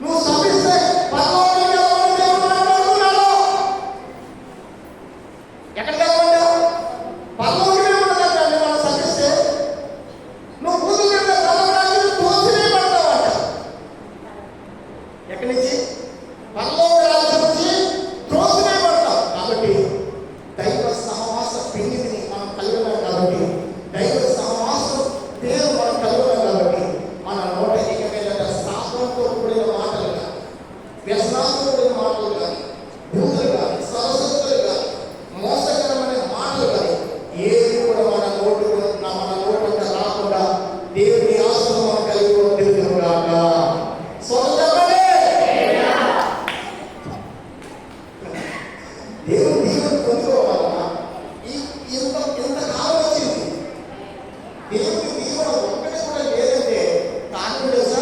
నువ్వు సమిస్తే పరలోకంలో ఎక్కడి నుంచి? పరలోక రాజ్యం నుంచి త్రోసివేయబడతాం. కాబట్టి దైవ సహవాస పెన్నిధిని మనం కలిగి ఉన్నాం. కాబట్టి దైవ సహవాసం దేవుడు మనం కలిగి ఉన్నాం. కాబట్టి మన నోట ఏకమైన శాపంతో కూడిన మాటలు కానీ, వ్యసనాలతో కూడిన మాటలు కానీ, బూతులు కానీ, సరస్వతులు కానీ, మోసకరమైన మాటలు కానీ ఏది కూడా మన నోటు రాకుండా దేవుని ఆశలు మనం కలిగి తెలుగుగాక. దేవుని దీవెన పొందుకోవాలన్నా ఇంతకాలం వచ్చింది. దేవుని దీవెన ఒక్కటి కూడా లేదంటే కారణం తెలుసా?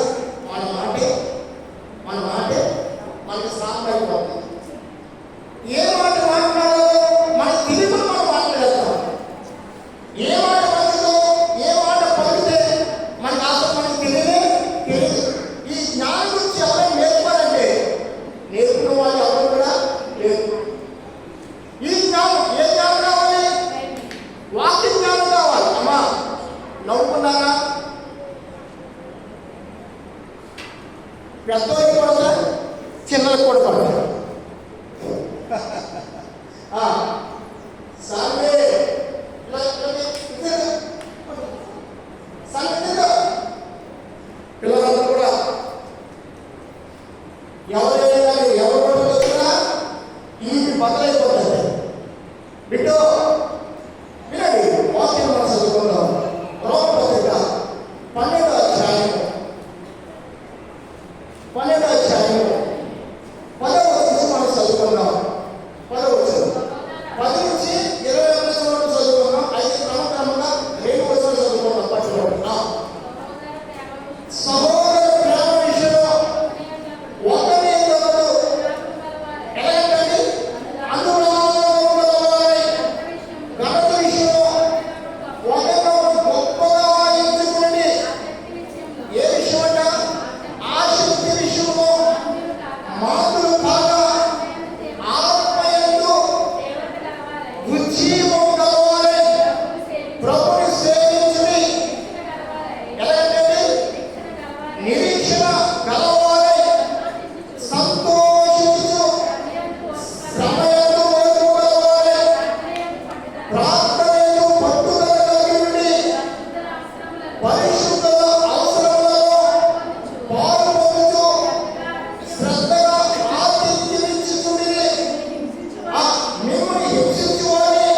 మన మాటే మనకి శ్రాపం అయిపోతుంది. ఏ మాట మాట్లాడాలో మన తిరిగి మనం మాట్లాడేస్తాం. ఏ మాట మంచిదో, ఏ మాట పలికితే మనకు అసలు మనకు తెలియదు. ఈ జ్ఞానం గురించి ఎవరైనా నేర్పాలంటే నేర్పిన వాళ్ళు ఎవరు కూడా లేదు. ఈ జ్ఞానం ఏ జ్ఞానం కావాలి? వాక్య జ్ఞానం కావాలి. అమ్మా నవ్వుకున్నారా? పెద్దవాళ్ళకి కూడా చిన్నలకు కూడా పడతారు. పిల్లలందరూ కూడా ఎవరైనా ఎవరు వచ్చినా ఈ బదలైపోతుంది. బిడ్డో వినండి, వాక్యం మనం చదువుకుందాం. రోమపత్రిక 12వ అధ్యాయం 10వ వచనం మనం చదువుకుందాం. 10వ వచనం 10 నుంచి 21 వరకు చదువుకున్నాం. అయితే క్రమంగా 2 వచనాలు చదువుకున్నాం. పట్టుకోండి. సహోదర ప్రేమ విషయంలో ఒకరినొకరు ఎలాగండి అనురాగములవారై ఘనత విషయంలో ఒకరినొకరు గొప్పగా ఎంచుకోండి. ఏ విషయం అంట? ఆసక్తి విషయంలో మాటలు కాగా ఆత్మయందు ఉజ్జీవము కలవారై ప్రభుని సేవించుడి. ఎలాగంటే నిరీక్షణ కలవారై సంతోషించు, శ్రమయందు ఓర్పు కలవారై ప్రార్థనయందు పట్టుదల కలిగి ఉండి పరిశుద్ధత అవసరములలో పాల్పొందుచు శ్రద్ధగా ఆతిథ్యమిచ్చుచుండి. మిమ్మల్ని హింసించువాని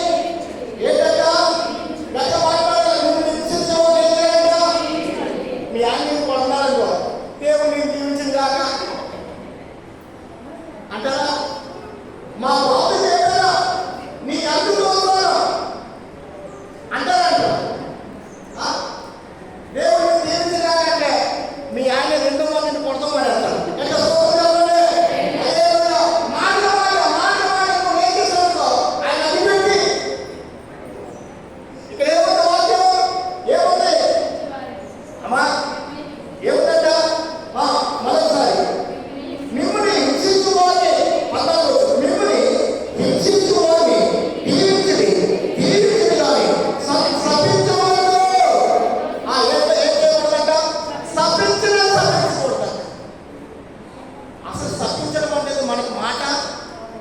ఏంటంట? గత మాట్లాడాలి. మిమ్మల్ని హింసించేవాడు ఏంటంట? మీ ఆంగ్యం కొన్నారనుకో దేవుని జీవించిన కాక అంటారా? మా బాబు చేయాలా నీ అందులో అంటారంట. దేవుని జీవించిన కాకంటే మీ ఆయన 2 మందిని కొడతాం అని అంటారు. ఆయన అభివృద్ధి ఇక్కడ ఏముంది? వాక్యం ఏముంది అమ్మా? ఏముందంట? మరోసారి మిమ్మల్ని హింసించువాని, మిమ్మల్ని హింసించువాని దీవించుడి కానీ శపించవద్దు. ఏం చేయకూడదంట? శపించకూడదంట. అసలు శపించడం అనేది మనకు మాట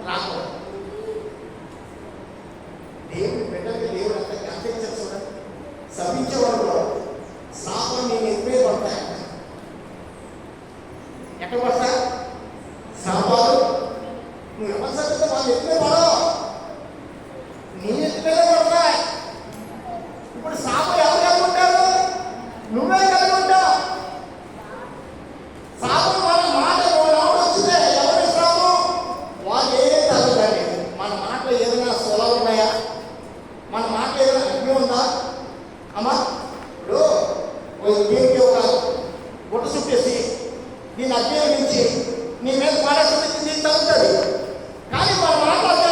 రాకూడదు. దేవుని బిడ్డలకి దేవుడు అంత కనిపించారు. చూడండి, శపించేవాడు శాపం నేను ఎప్పుడే పడతాయి. ఎక్కడ పడతా? శాపాలు నువ్వు ఎవరు శపిస్తే వాళ్ళు ఎప్పుడే పడవు, నీ ఎప్పుడే పడతాయి. ఇప్పుడు శాపం ఎవరు కలిగి ఉంటారు? నువ్వే కలిగి ఉంటావు. శాపం మన మాట వచ్చిందే ఎవరి శాపం? వాళ్ళు ఏదే తగ్గదండి. మన మాటలో ఏదైనా సొలాలు ఉన్నాయా? మన మాటలో ఏదైనా అగ్ని ఉందా? అమ్మా ఇప్పుడు దీనికి ఒక గుట్ట చుట్టేసి దీన్ని అగ్ని నుంచి నీ మీద పాడేస్తుంది, దీన్ని తగ్గుతుంది. కానీ మన మాట్లాడితే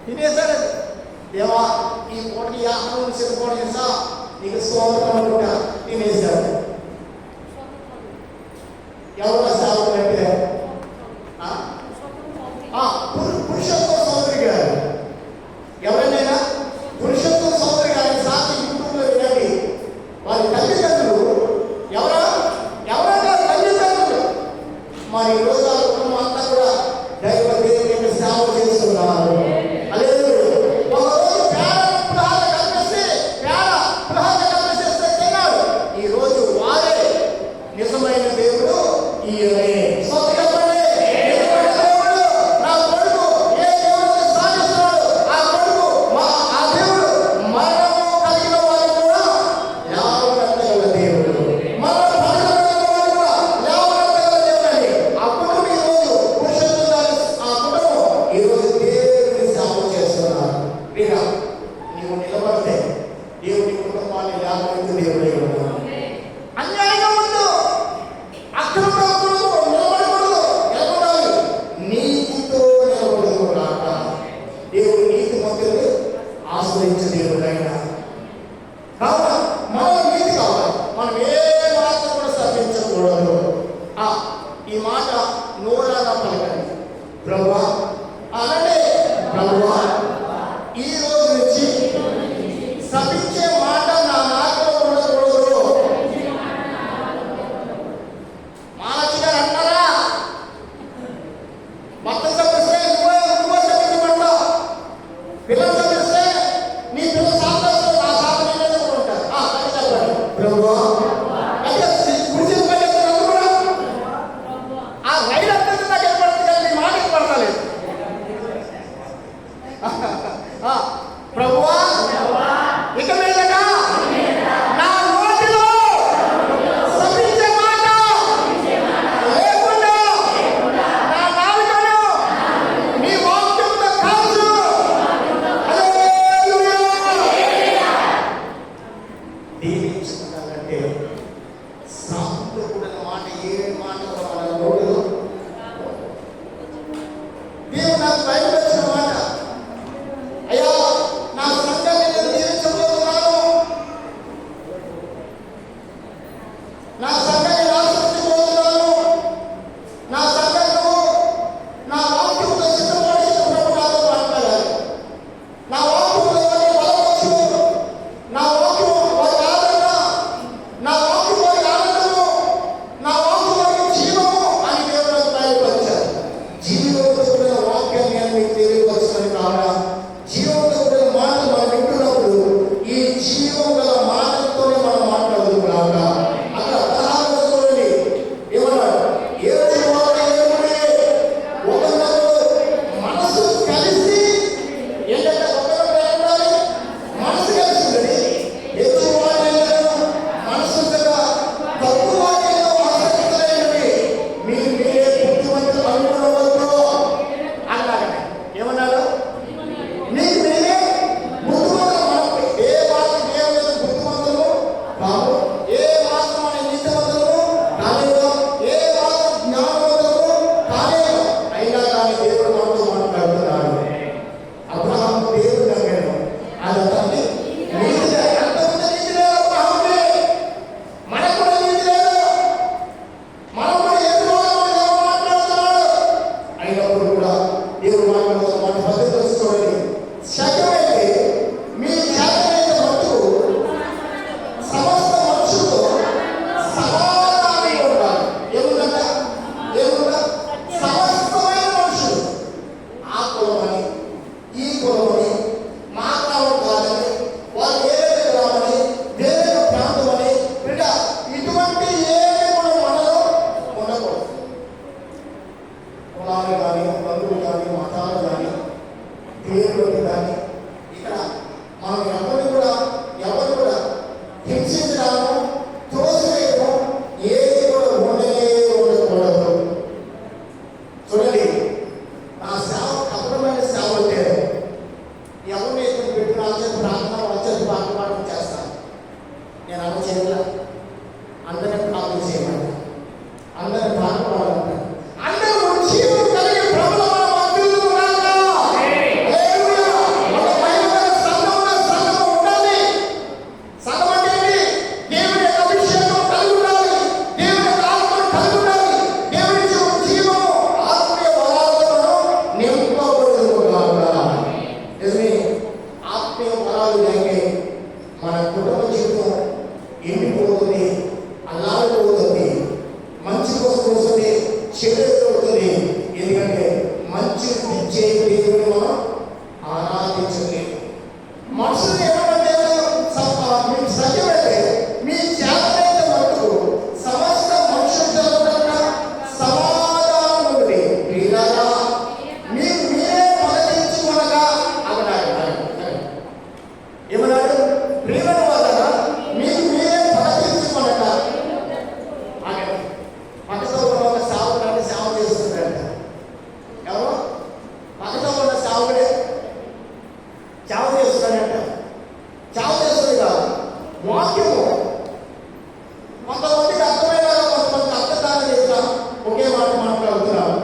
తినేశారండి. దేవా ఈ పూటకి ఆహారం సిద్ధపడి చేసా నీకు స్తోత్రం అనుకుంటా తినేశారు. ఎవరు సేవకులు అంటే పురుషత్వ సోదరి గారు, ఎవరైనా పురుషత్వ సోదరి గారి సాక్షి యూట్యూబ్లో వినండి. వారి తల్లిదండ్రులు ఎవరైనా తల్లిదండ్రులు మరి ఈ రోజు ఆ కుటుంబం అంతా కూడా దైవ దేవుని సేవ చేస్తున్నారు. ఒకరోజు పులిహార కలిపేస్తే తిన్నారు. ఈ రోజు వారే నిజమైన దేవుడు ఈయనే. నీవు నిలబడితే దేవుని కుటుంబాన్ని లేకపోతే దేవుడే ఉన్నాడు. అన్యాయంగా ఉండు, అక్రమంగా నిలబడకూడదు, నిలబడాలి, నీతితో నిలబడుకోరాక. దేవుడు నీతి మంత్రులు ఆశ్రయించే దేవుడు అయినా కావున మనం నీతి కావాలి. మనం ఏ మాత్రం కూడా సహించకూడదు. ఈ మాట నోరాగా పలకండి. ప్రభువా అనండి, ప్రభువా ఈ రోజు నుంచి శపించే మాట నా నాకులో ఉండకూడదు. మాలతి గారు అంటారా, భర్త శపిస్తే నువ్వే శపించబడతా, పిల్లలు శపిస్తే నీ పిల్లలు సాధన నా సాధన మీద ఉంటారు. అది చెప్పండి. ప్రభువా అయితే గురించి కూడా ఆ రైలు అంతా నాకు ఏర్పడుతుంది కానీ నీ మాట ఏర్పడతలేదు. ప్రభువా ఇక మీదట నా నోటిలో శపించే మాట లేకుండా నా నాలుకను నీ వాక్యముతో కాల్చు. దీవించుకున్నానంటే సాకుతో కూడిన మాట ఏ మాట మన నోటిలో దేవుడు నాకు బయలుపరిచిన మాట. అయ్యా నా సంఘాన్ని నేను దీవించబోతున్నాను, నా సంఘాన్ని ఆశ్రయించబోతున్నాను, నా సంఘంలో నా వాక్యంతో సిద్ధపడిన ప్రభు నాతో మాట్లాడాలి. నా వాక్యంలో వారి బలవచ్చు, నా వాక్యం వారి ఆదరణ, నా వాక్యం వారి ఆనందము, నా వాక్యం వారి జీవము అని దేవుడు నాకు బయలుపరిచారు. జీవంతో కూడిన వాక్యాన్ని నేను మీకు తెలియవచ్చునని కావున జీవంతో కూడిన మాటలు మనం వింటున్నప్పుడు ఈ జీవం గల మాటలతోనే మనం మాట్లాడుతున్నాక అక్కడ 16 చూడండి ఏమన్నాడు, ఒకరినొకరు మనసు కలిసి ఏంటంటే ఒకరినొకరు ఉండాలి, మనసు కలిసి ఉండండి. ఎక్కువ వాటిలో మనసు తక్కువ వాటిలో ఆసక్తులైనవి మీరు మీరే బుద్ధిమంతులు అనుకున్నవద్దు అన్నాడు. ఏమన్నాడు? నీకు నేనే బుద్ధిమంతులు. మనం ఏ మాత్రం దేవుని బుద్ధిమంతులు కాదు, ఏ మాత్రం మన నీతిమంతులు కాలేదు, ఏ మాత్రం జ్ఞానవంతులు కాలేదు. అయినా కానీ దేవుడు మనతో మాట్లాడుతున్నాడు. అబ్రహాము దేవుడు నమ్మాడు. అది అతన్ని నీతి లేదు, అంతకుముందు నీతి లేదు అబ్రహాముకి. మనకు కూడా నీతి లేదు, మనం కూడా ఎదురు మాట్లాడుతున్నాడు. అయినప్పుడు కూడా దేవుడు మాట్లాడుతున్న మాట పద్ధతిలో చూడండి. శక్యమైతే మీ చేతనైతే మట్టుకు సమస్త మనుషులతో సమాధానంగా ఉండాలి. ఏముందంట సమస్తమైన మనుషులు, ఆ కులమని ఈ కులమని మాట్లాడు కాదని వాళ్ళు ఏదైతే రామని వేరే ప్రాంతమని బిడ్డ ఇటువంటి ఏమి కూడా మనలో ఉండకూడదు. కులాలు కానీ బంధువులు కానీ మతాలు కానీ దేవుడు కానీ ఇక్కడ మనం ఎవరు కూడా హింసించడాము, తోసివేయడం ఏది కూడా ఉండకూడదు. చూడండి, నా సేవ కఠినమైన సేవ అంటే ఎవరిని ఎత్తుని పెట్టి రాచేది ప్రార్థన వచ్చేది పాటలు చేస్తాను. నేను అలా చేయట్లా, అందరినీ ప్రార్థన చేయమని, అందరినీ పాటలు అందరూ జీవం కలిగి ప్రభుల మన మధ్యలో ఉన్నాక. హల్లెలూయా. సేవ చేస్తుంది కాదు. వాక్యము కొంతమందికి అర్థమయ్యేలాగా, కొంతమందికి అర్థం కాలేదా ఒకే మాట మాట్లాడుతున్నారు.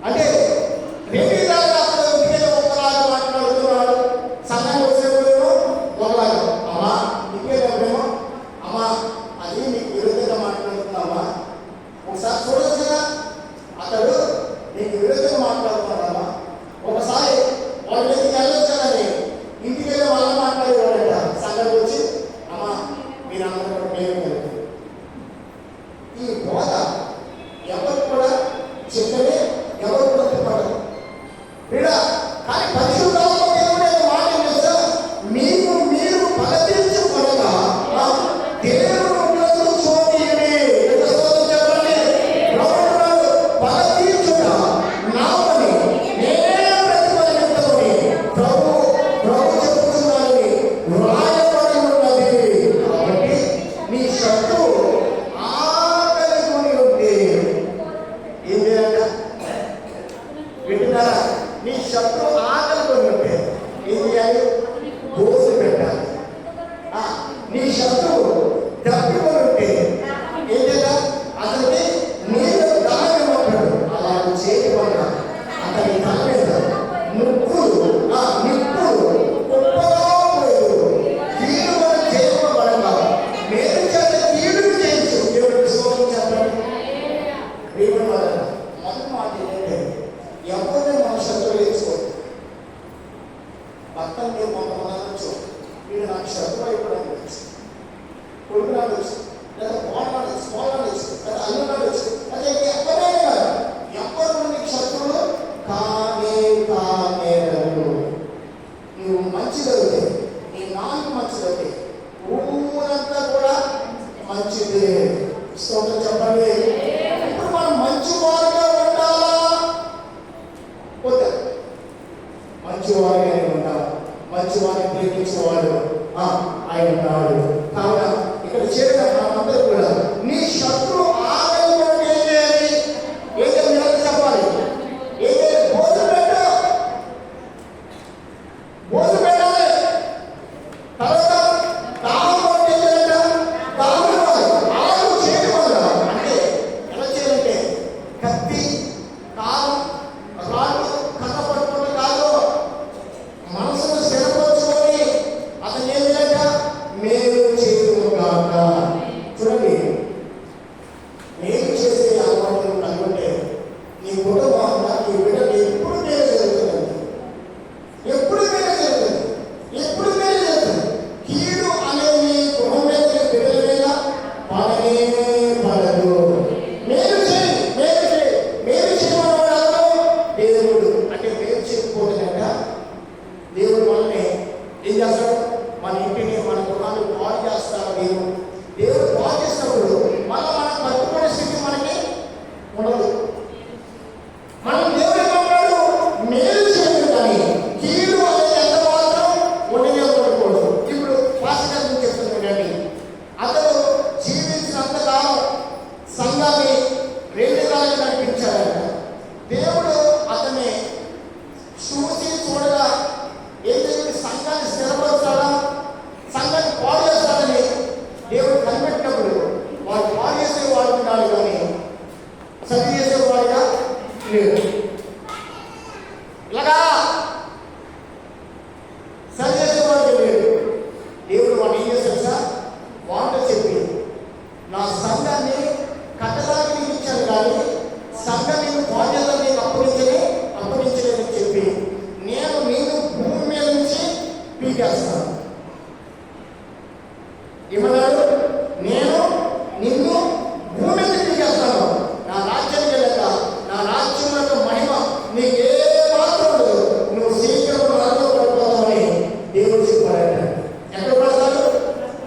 అంటే రెండులాగా అసలు ఒకలాగా మాట్లాడుతున్నాడు. సంఘానికి వచ్చేప్పుడేమో ఒకలాగా, అమ్మా ఇంకేమో అమ్మా అది నీకు విరుద్ధంగా మాట్లాడుతున్నావా, ఒకసారి చూడొచ్చు కదా, అతడు నీకు విరుద్ధంగా మాట్లాడుతున్నాడమ్మా. ఒకసారి వాళ్ళ దగ్గరికి వెళ్ళొచ్చానని ఇంటికి వెళ్ళి వాళ్ళ మాట్లాడేవాడంట. సంఘానికి వచ్చి అమ్మా మీరందరూ కూడా మేము వెళ్తాం. ఈ బోధ ఎవరు కూడా చెప్పలే, ఎవరు కూడా తిప్పడదు వీడా. కానీ పరిశుద్ధాత్మ దేవుడే మాట తెలుసా, మీకు మీరు పలకరించుకొనగా దేవుడు చూడండి చెప్పండి. పలకరించుట నామని నేనే ప్రతిఫలించుకొని ప్రభు చెబుతున్నానని వ్రాయబడి ఉన్నది. కాబట్టి నీ శత్రువు ఆకలి కొని ఉంటే ఏం చేయాలంట వింటున్నారా? నీ శత్రువు ఆకలి కొని ఉంటే ఏం చేయాలి? భోజనం పెట్టాలి. నీ శత్రువు తప్పికొని ఉంటే ఏం చేయాలి? అతనికి నీళ్ళు తాగివ్వబడ్డాడు. అలా చేయకుండా అతని తల మీద నిప్పులు ఉప్పగా పోయేదు. కీడు మనం చేయబడగా మేలు చేత కీడును చేయొచ్చు. దేవుడికి స్తోత్రం చెప్పండి. మొదటి మాట ఏంటంటే ఎవరిని మన శత్రువు వేసుకోండి. భర్త మీరు కొంతమంది అనొచ్చు, వీడు నాకు శత్రువు అయిపోవడానికి వచ్చు, కొడుకు నాడొచ్చు, లేదా పోలాడొచ్చు, లేదా అల్లు నాడొచ్చు, అదే ఎవరైనా ఎవరు నీకు శత్రువులు కానేరరు. నువ్వు మంచిదవుతే, నీ నాలుగు మంచిదవుతే ఊరంతా కూడా మంచిదే. స్తోత్రం చెప్పండి. ఇప్పుడు మనం మంచి వారుగా ఉండాలా? వద్దా? మంచి వారిగానే ఉండాలి. మంచి వారిని ప్రేమించేవాడు ఆయన ఉన్నాడు. కావున ఇక్కడ చేరిన మనమందరూ కూడా నీ శత్రు ఆకలి ఏం చేయాలి? ఏం చేయాలి చెప్పాలి. ఏం చేయాలి? భోజనం పెట్టాలి. తర్వాత దాహం అంటే ఏం చేయాలంట? దాహం ఇవ్వాలి. ఆకు చేయడం వల్ల అంటే ఎలా చేయాలంటే కత్తి, కారం, రాళ్ళు, కథ పట్టుకుంటే కాదు, మనసును స్థిరపరచుకొని అతను ఏం చేయాలంట? మేలు చేయదుగాక. చూడండి, మేలు చేసే అలవాటు కనుకుంటే నీ కుటుంబం, నీ బిడ్డలు ఎప్పుడు మేలు జరుగుతుందండి. ఎప్పుడు మేలు జరుగుతుంది. ఎప్పుడు మేలు జరుగుతుంది. కీడు అనేది కుటుంబం మీద, బిడ్డల మీద పడనే పడదు. మేలు చేయి, మేలు చేయి, మేలు చేయమన్నాడు దేవుడు. అంటే మేలు చేయకపోతుందంట దేవుడు మనల్ని ఏం చేస్తాడు? మన ఇంటిని, మన కుటుంబాన్ని బాగు చేస్తాడు. దేవుడు బాగు చేసినప్పుడు మళ్ళీ మనం పట్టుకునే స్థితి మనకి ఉండదు. మనం దేవుడు ఏమన్నాడు? మేలు చేయదు, కానీ కీడు అనేది ఎంత మాత్రం ఉండనే ఉండకూడదు. ఇప్పుడు పాస్టర్ గురించి చెప్తుంది కానీ అతను జీవించినంతకాలం సంఘాన్ని రెండు కాలం నడిపించాడంట. దేవుడు అతన్ని చూడగా ఏం చేసి సంఘాన్ని స్థిరపరచాలా, సంఘాన్ని పాడు చేస్తాడని దేవుడు కనిపెట్టినప్పుడు వాడు పాడు చేసేవాడు ఉన్నాడు, కానీ సరి చేసేవాడుగా లేడు. ఇలాగా సరి చేసేవాడు లేడు. దేవుడు వాడు ఏం చేశాడు సార్? వాటితో చెప్పి నా సంఘాన్ని కట్టడానికి నీకు ఇచ్చాను, కానీ సంఘం నీకు బాధ్యత నీకు అప్పగించలేదని చెప్పి నేను నీకు భూమి మీద నుంచి పీకేస్తాను. ఏమన్నాడు? నేను నిన్ను భూమి మీద పీకేస్తాను. నా రాజ్యానికి వెళ్ళక నా రాజ్యం యొక్క మహిమ నీకు ఏ మాత్రం ఉండదు. నువ్వు శీఘ్రం నరకం పడిపోతావని దేవుడు చెప్పాడట. ఎక్కడ పడతాడు?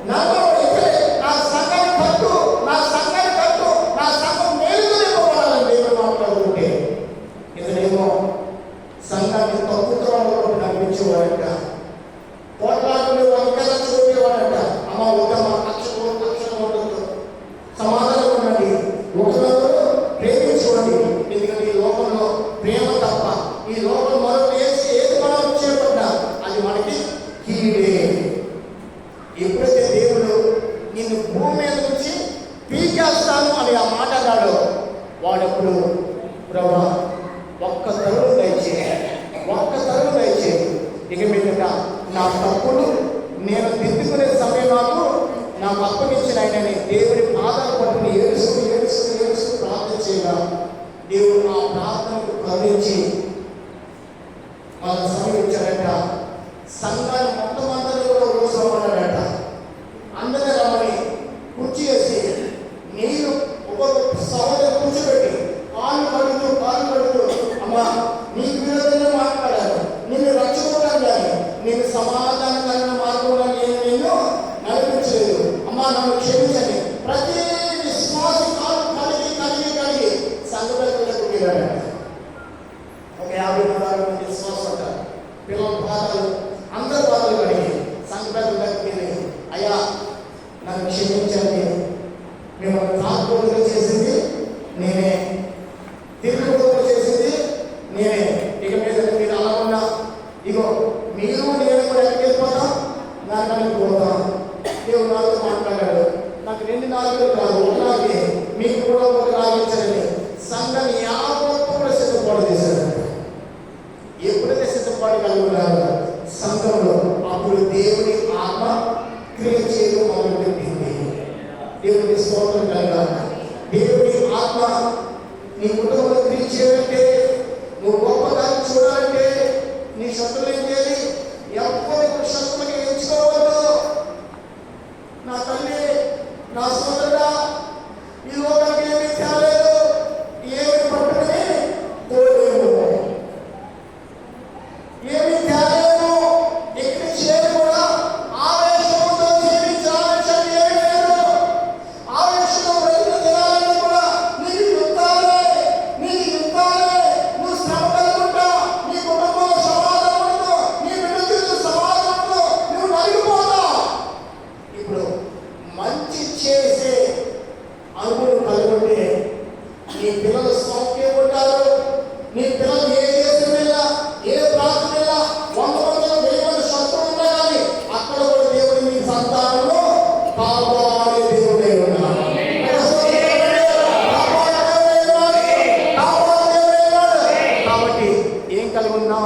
నరకం. ఇక్కడే నా సంఘాన్ని కట్టు, నా సంఘాన్ని కట్టు, నా సంఘం మేలుతో నింపబడాలని దేవుడు మాట్లాడుతుంటే ఇతనేమో సంఘాన్ని తప్పుతో నడిపించేవాడంట. పోట్లాడుకునే వాడు కదా చూడేవాడంట. అమ్మ ఉత్తమ అక్షరం ఉండదు, సమాధానం ఉండండి, ఒకరినొకరు ప్రేమించుకోండి. ఎందుకంటే ఈ లోకంలో ప్రేమ తప్ప ఈ లోకం మరొక ఏది మనం చేపట్టినా అది మనకి కీడే. నా తప్పులు నేను దిద్దుకునే సమయం నాకు అప్పగించిన ఆయనని దేవుడి పాదాలు పట్టుకుని ఏడుస్తూ ప్రార్థన చేయగా దేవుడు ఆ ప్రార్థనకు కరుణించి వాళ్ళ సమయించారట. సంఘాన్ని మొత్తం అందరూ కూడా రోజు రమ్మన్నాడట. అందరూ రమ్మని కుర్చీ వేసి నీళ్ళు ఒక్కొక్క సహోదరు కూర్చోబెట్టి కాళ్ళు కడుతూ అమ్మా నీకు విరోధంగా మాట్లాడాను, నిన్ను రక్షించడం కానీ నేను సమాధానకరమైన మార్గంలో నిన్ను నడిపించలేదు, అమ్మా నన్ను క్షమించండి. ప్రతి విశ్వాసి కాలు కలిగి సంఘటనలకు వెళ్ళాడట. ఒక 50 మంది విశ్వాసం ఉంటారు. పిల్లల పాదాలు అందరి పాదాలు కడిగి సంఘటనలకు వెళ్ళి అయ్యా నన్ను క్షమించండి, మిమ్మల్ని తాగుబోతులు చేసింది నేనే, తిరుగుబోతులు చేసింది నేనే, ఇక మీద మీరు అలా ఉన్నా ఇగో మీరు నేను కూడా ఎక్కడికి వెళ్ళిపోతాం, నరకానికి పోతాం. దేవుడు నాతో మాట్లాడాడు. నాకు 2 నాలుగులు కాదు, ఒకలాగే మీకు కూడా ఒక లాగించాలని సంఘాన్ని యావత్తు సిద్ధపాటు చేశాడు. ఎప్పుడైతే సిద్ధపాటు కలుగుతారో సంఘంలో అప్పుడు దేవుని ఆత్మ క్రియ చేయడం మొదలుపెట్టింది. దేవుని స్తోత్రం కలగాలి. దేవుని ఆత్మ నీ కుటుంబంలో క్రియ చేయాలంటే, నువ్వు గొప్పదాన్ని చూడాలంటే నీ శత్రులు ఏం చేయాలి? ఎవరు శత్రువులకి ఎంచుకోవద్దు. నా తల్లి, నా సోదరుడా, ఈ లోకానికి ఏమి తేలేదు, ఏమి పట్టుకుని తోలేము, ఏమి తేలేదు. ఇక్కడ చేరు కూడా ఆవేశంతో జీవించే ఆవేశం ఏమి లేదు. ఆవేశంతో రైతు దినాలని కూడా నీకు యుద్ధాలే. నువ్వు శ్రమ కలుగుంటా, నీ కుటుంబంలో సమాధానం ఉండదు, నీ బిడ్డలకు సమాధానం ఉండదు, నువ్వు నలిగిపోతావు. ఇప్పుడు మంచి చేసే అనుభవం కలుగుంటే నీ పిల్లలు సౌఖ్యం ఉంటారు. నీ పిల్లలు ఏ దేశం వెళ్ళా, ఏ ప్రాంతం వెళ్ళా, 100 మంది 1000 మంది శత్రువులు ఉన్నా కానీ అక్కడ కూడా దేవుడు నీ సంతానంలో కాపాడే దేవుడే ఉన్నాడు. కాబట్టి ఏం కలిగి ఉన్నాం?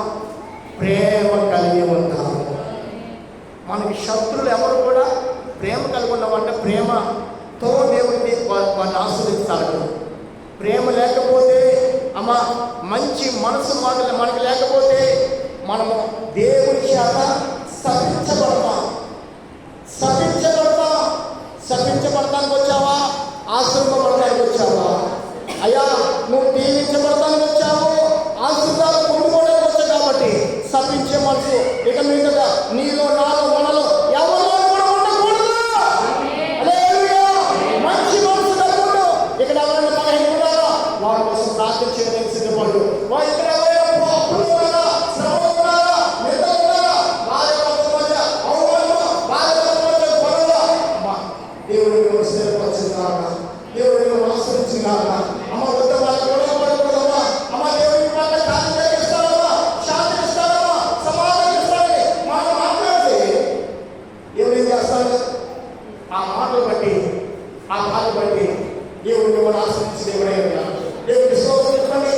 ప్రేమ కలిగి ఉన్నాం. మనకి శత్రులు ఎవరు కూడా ప్రేమ కలిగి ఉన్నామంటే ప్రేమతో దేవుడిని వాడిని ఆస్వాదిస్తాడు. ప్రేమ లేకపోతే అమ్మా మంచి మనసు మనకి లేకపోతే మనము దేవుడి చేత శపించబడతానికి వచ్చావా, ఆశ్రమపడతానికి వచ్చావా? అయ్యా నువ్వు దీవించబడతానికి వచ్చావు, ఆశీర్వాదాలు పొందుకోవడానికి వచ్చావు. కాబట్టి శపించే మనసు ఇక మీద నీలో నాలో మనలో ఎవరు కూడా ఉండకూడదు. మంచి మనసు కలుగుండు. ఇక్కడ ఎవరైనా బలహీన ఉన్నారా, వారి కోసం ప్రార్థన చేయడానికి సిద్ధపడు. ఇక్కడ ఎవరైనా అప్పులు ఉన్నారా, శ్రమ ఉన్నారా, నిద్ర ఉన్నారా, భార్య భర్త మధ్య అవమానం, భార్య భర్త మధ్య గొడవ, అమ్మా దేవుడిని స్థిరపరచుగాక, దేవుడిని ఆశ్రయించుగాక. అమ్మ వద్ద వాళ్ళ గొడవ పడకూడదమ్మా. అమ్మ దేవుడిని వాళ్ళ శాంతి ఇస్తారమ్మా, శాంతి ఇస్తారమ్మా, సమాధానం ఇస్తారని మనం మాట్లాడితే దేవుడు ఏం చేస్తాడు? ఆ మాటలు బట్టి, ఆ బాధ బట్టి దేవుడిని మనం ఆశ్రయించి దేవుడే ఉన్నాడు. దేవుడిని స్తోత్రం చెప్పండి.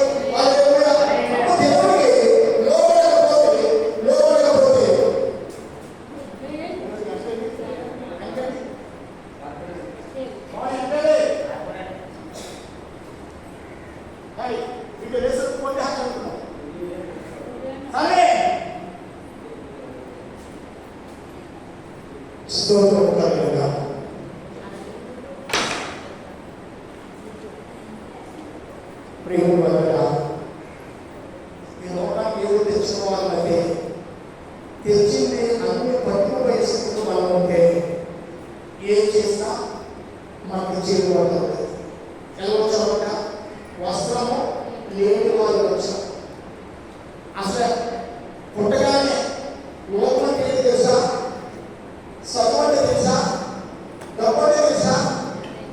దేవుడికి లోబడకపోతే స్తోత్రం కలుగుగా. ప్రియమైన ఈ లోకానికి ఏదో తెచ్చుకోవాలంటే తెచ్చింది అన్ని పట్టుకు వయసుకు మనం ఉంటే ఏం చేసినా మనకు చేరు పడుతుంది. ఎలా వచ్చామంట? వస్త్రము లేని వాళ్ళు వచ్చాం. అసలు పుట్టగానే లోపల ఏది తెలుసా? సపోర్ట్ తెలుసా? డబ్బు తెలుసా?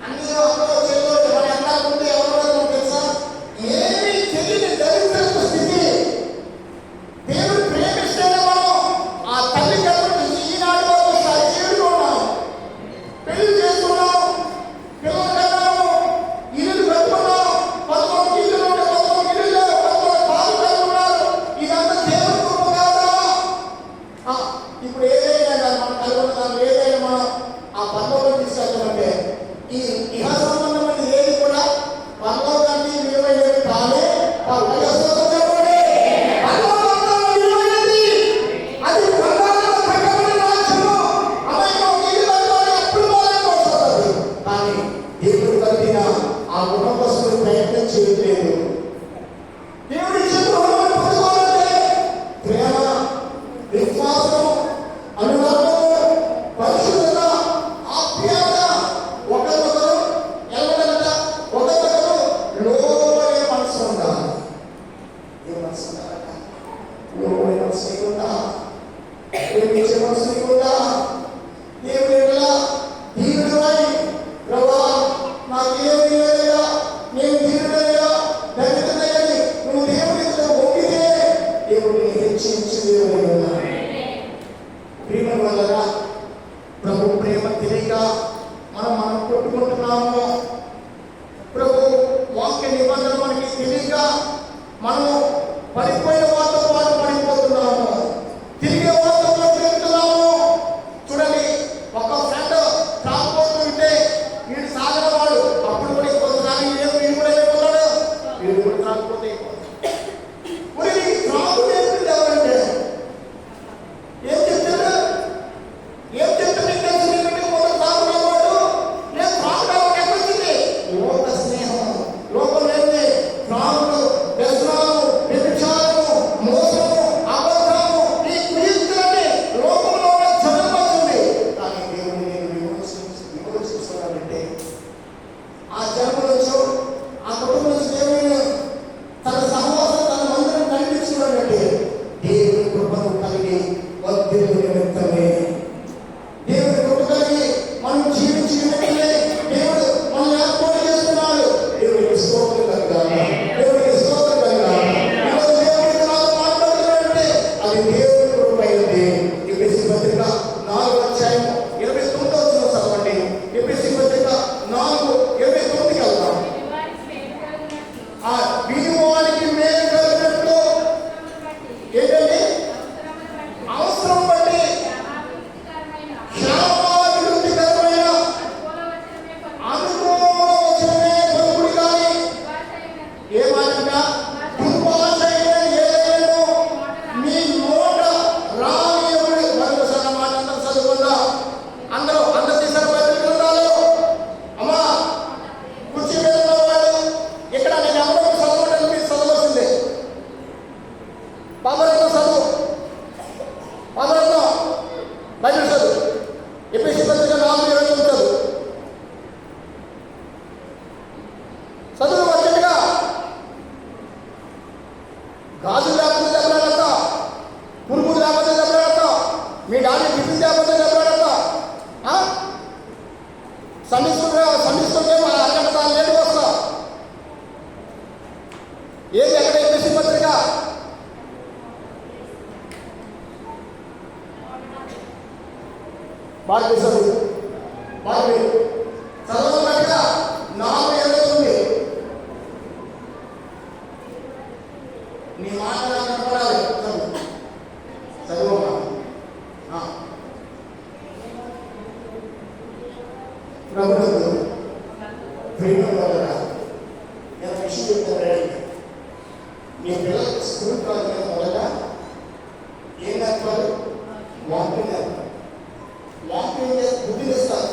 అన్ని అందరూ చెల్లో మన ఎంత ముందు ఎవరు తెలుసా? ఏమీ తెలియని దరిద్రపు స్థితి. దేవుడు ప్రేమిస్తేనే మనం ఆ తల్లి కడుపు ఈనాడు సజీవుడు ఉన్నాం, పెళ్లి చేసుకున్నాం, పిల్లలు కన్నాము, ఇల్లు కట్టుకున్నాం. 11 ఇల్లు ఉంటే 11 ఇల్లు, 11 విశ్వాసం, అనురాగం, పరిశుద్ధత, ఆప్యాయత, ఒకరికొకరు ఎల్లగలట, ఒకరికొకరు లోబడే మనసు ఉండాలి. ఏ మనసు ఉండాలట? లోబడే మనసు నీకుందా? ప్రేమించే మనసు నీకుందా? దేవుని ఎడల దీనుడివై, ప్రభువా నాకేమీ లేదయ్యా, నేను దీనుడయ్యా, దళితుడయ్యని నువ్వు దేవుని ఎదుట మొక్కితే దేవుడిని హెచ్చించి దేవుడై ఉన్నాడు. ప్రేమ వలన ప్రభు ప్రేమ తెలియక మనం కొట్టుకుంటున్నాము. ప్రభు వాక్య నిబంధన మనకి తెలియక మనము పడిపోయిన వారితో పాటు పడిపోతున్నాము, తిరిగే వారితో పాటు వెళ్తున్నాము. చూడండి, ఒక ఫ్రెండ్ త్రాగిపోతుంటే వీడు సాగన వాడు, అప్పుడు కూడా అయిపోతున్నాను, వీడు కూడా అయిపోతున్నాడు, వీడు కూడా త్రాగిపోతే త్రాగు నేర్పింది ఎవరంటే ఏం చెప్తాడు? ఏం చెప్తాడు నీకు తెలుసు? నీకంటే మొదలు త్రాగునేవాడు నేను త్రాగడానికి ఎక్కడొచ్చింది? లోక స్నేహం, లోకం ఏంది? త్రాగుడు, వ్యసనాలు, వ్యభిచారము, మోసము, అబద్ధము, ఈ కుయుక్తులన్నీ లోకంలో జన్మవుతుంది. కానీ దేవుడు నేను విమోచిస్తున్నానంటే ఆ జన్మ నుంచి, ఆ కుటుంబం నుంచి దేవుడు తన సహవాసం, తన మందిరం కనిపించుకున్నాడంటే దేవుని కృపను కలిగి వర్ధిల్లు నిమిత్తమే. దేవుని కృప కలిగి మనం జీవించినట్లే దేవుడు మనల్ని ఏర్పాటు చేస్తున్నాడు. దేవునికి స్తోత్రం కలుగాలి, దేవునికి స్తోత్రం కలుగాలి. ఈరోజు దేవునికి నాతో మాట్లాడుతున్నాడంటే అది దేవుని కృప అయింది. ఎఫెసీ పత్రిక 4:29 చదవండి. ఎఫెసీ పత్రిక 4:29 వెళ్దాం. వినివానికి మేలు కలిగినట్లు ఏంటండి? అవసరం బట్టి క్షేమాభివృద్ధికరమైన అనుకూలమే పలుకుడు కానీ ఏమనగా దుర్భాష ఏదైనా మీ నోట రానియముడు. మరొకసారి మాట అందరూ చదువుకుందా? అందరూ తీసారు బైబిల్ గ్రంథాలు. అమ్మా కుర్చీ మీద ఉన్నవాడు ఇక్కడ నేను ఎవరో చదవడానికి మీరు చదవాల్సిందే. పామరత్నం చదువు, పామరత్నం బైబిల్ చదువు. ఎఫెసీ పత్రిక 4:29 చదువు. చదువు వచ్చేట్టుగా. గాజులు లేకపోతే దెబ్బలాడతా, పురుగులు లేకపోతే దెబ్బలాడతా, మీ డాడీ టిఫిన్ లేకపోతే దెబ్బలాడతా, సమిస్తుంటే అరగంట తాను లేటు వస్తా. ఏది ఎక్కడ? ఎఫెసీ పత్రిక బాగా చదువు, బాగా చదవగా 4:29. నీ మాట నాకు కనపడాలి. చదువు ప్రభుత్వం ప్రేమ వలన నేను విషయం చెప్తాను. మీ పిల్లలకి స్కూల్ కాదు మొదట ఏం నేర్పాలి? వాక్యం నేర్పాలి. వాక్యం బుద్ధి వేస్తారు,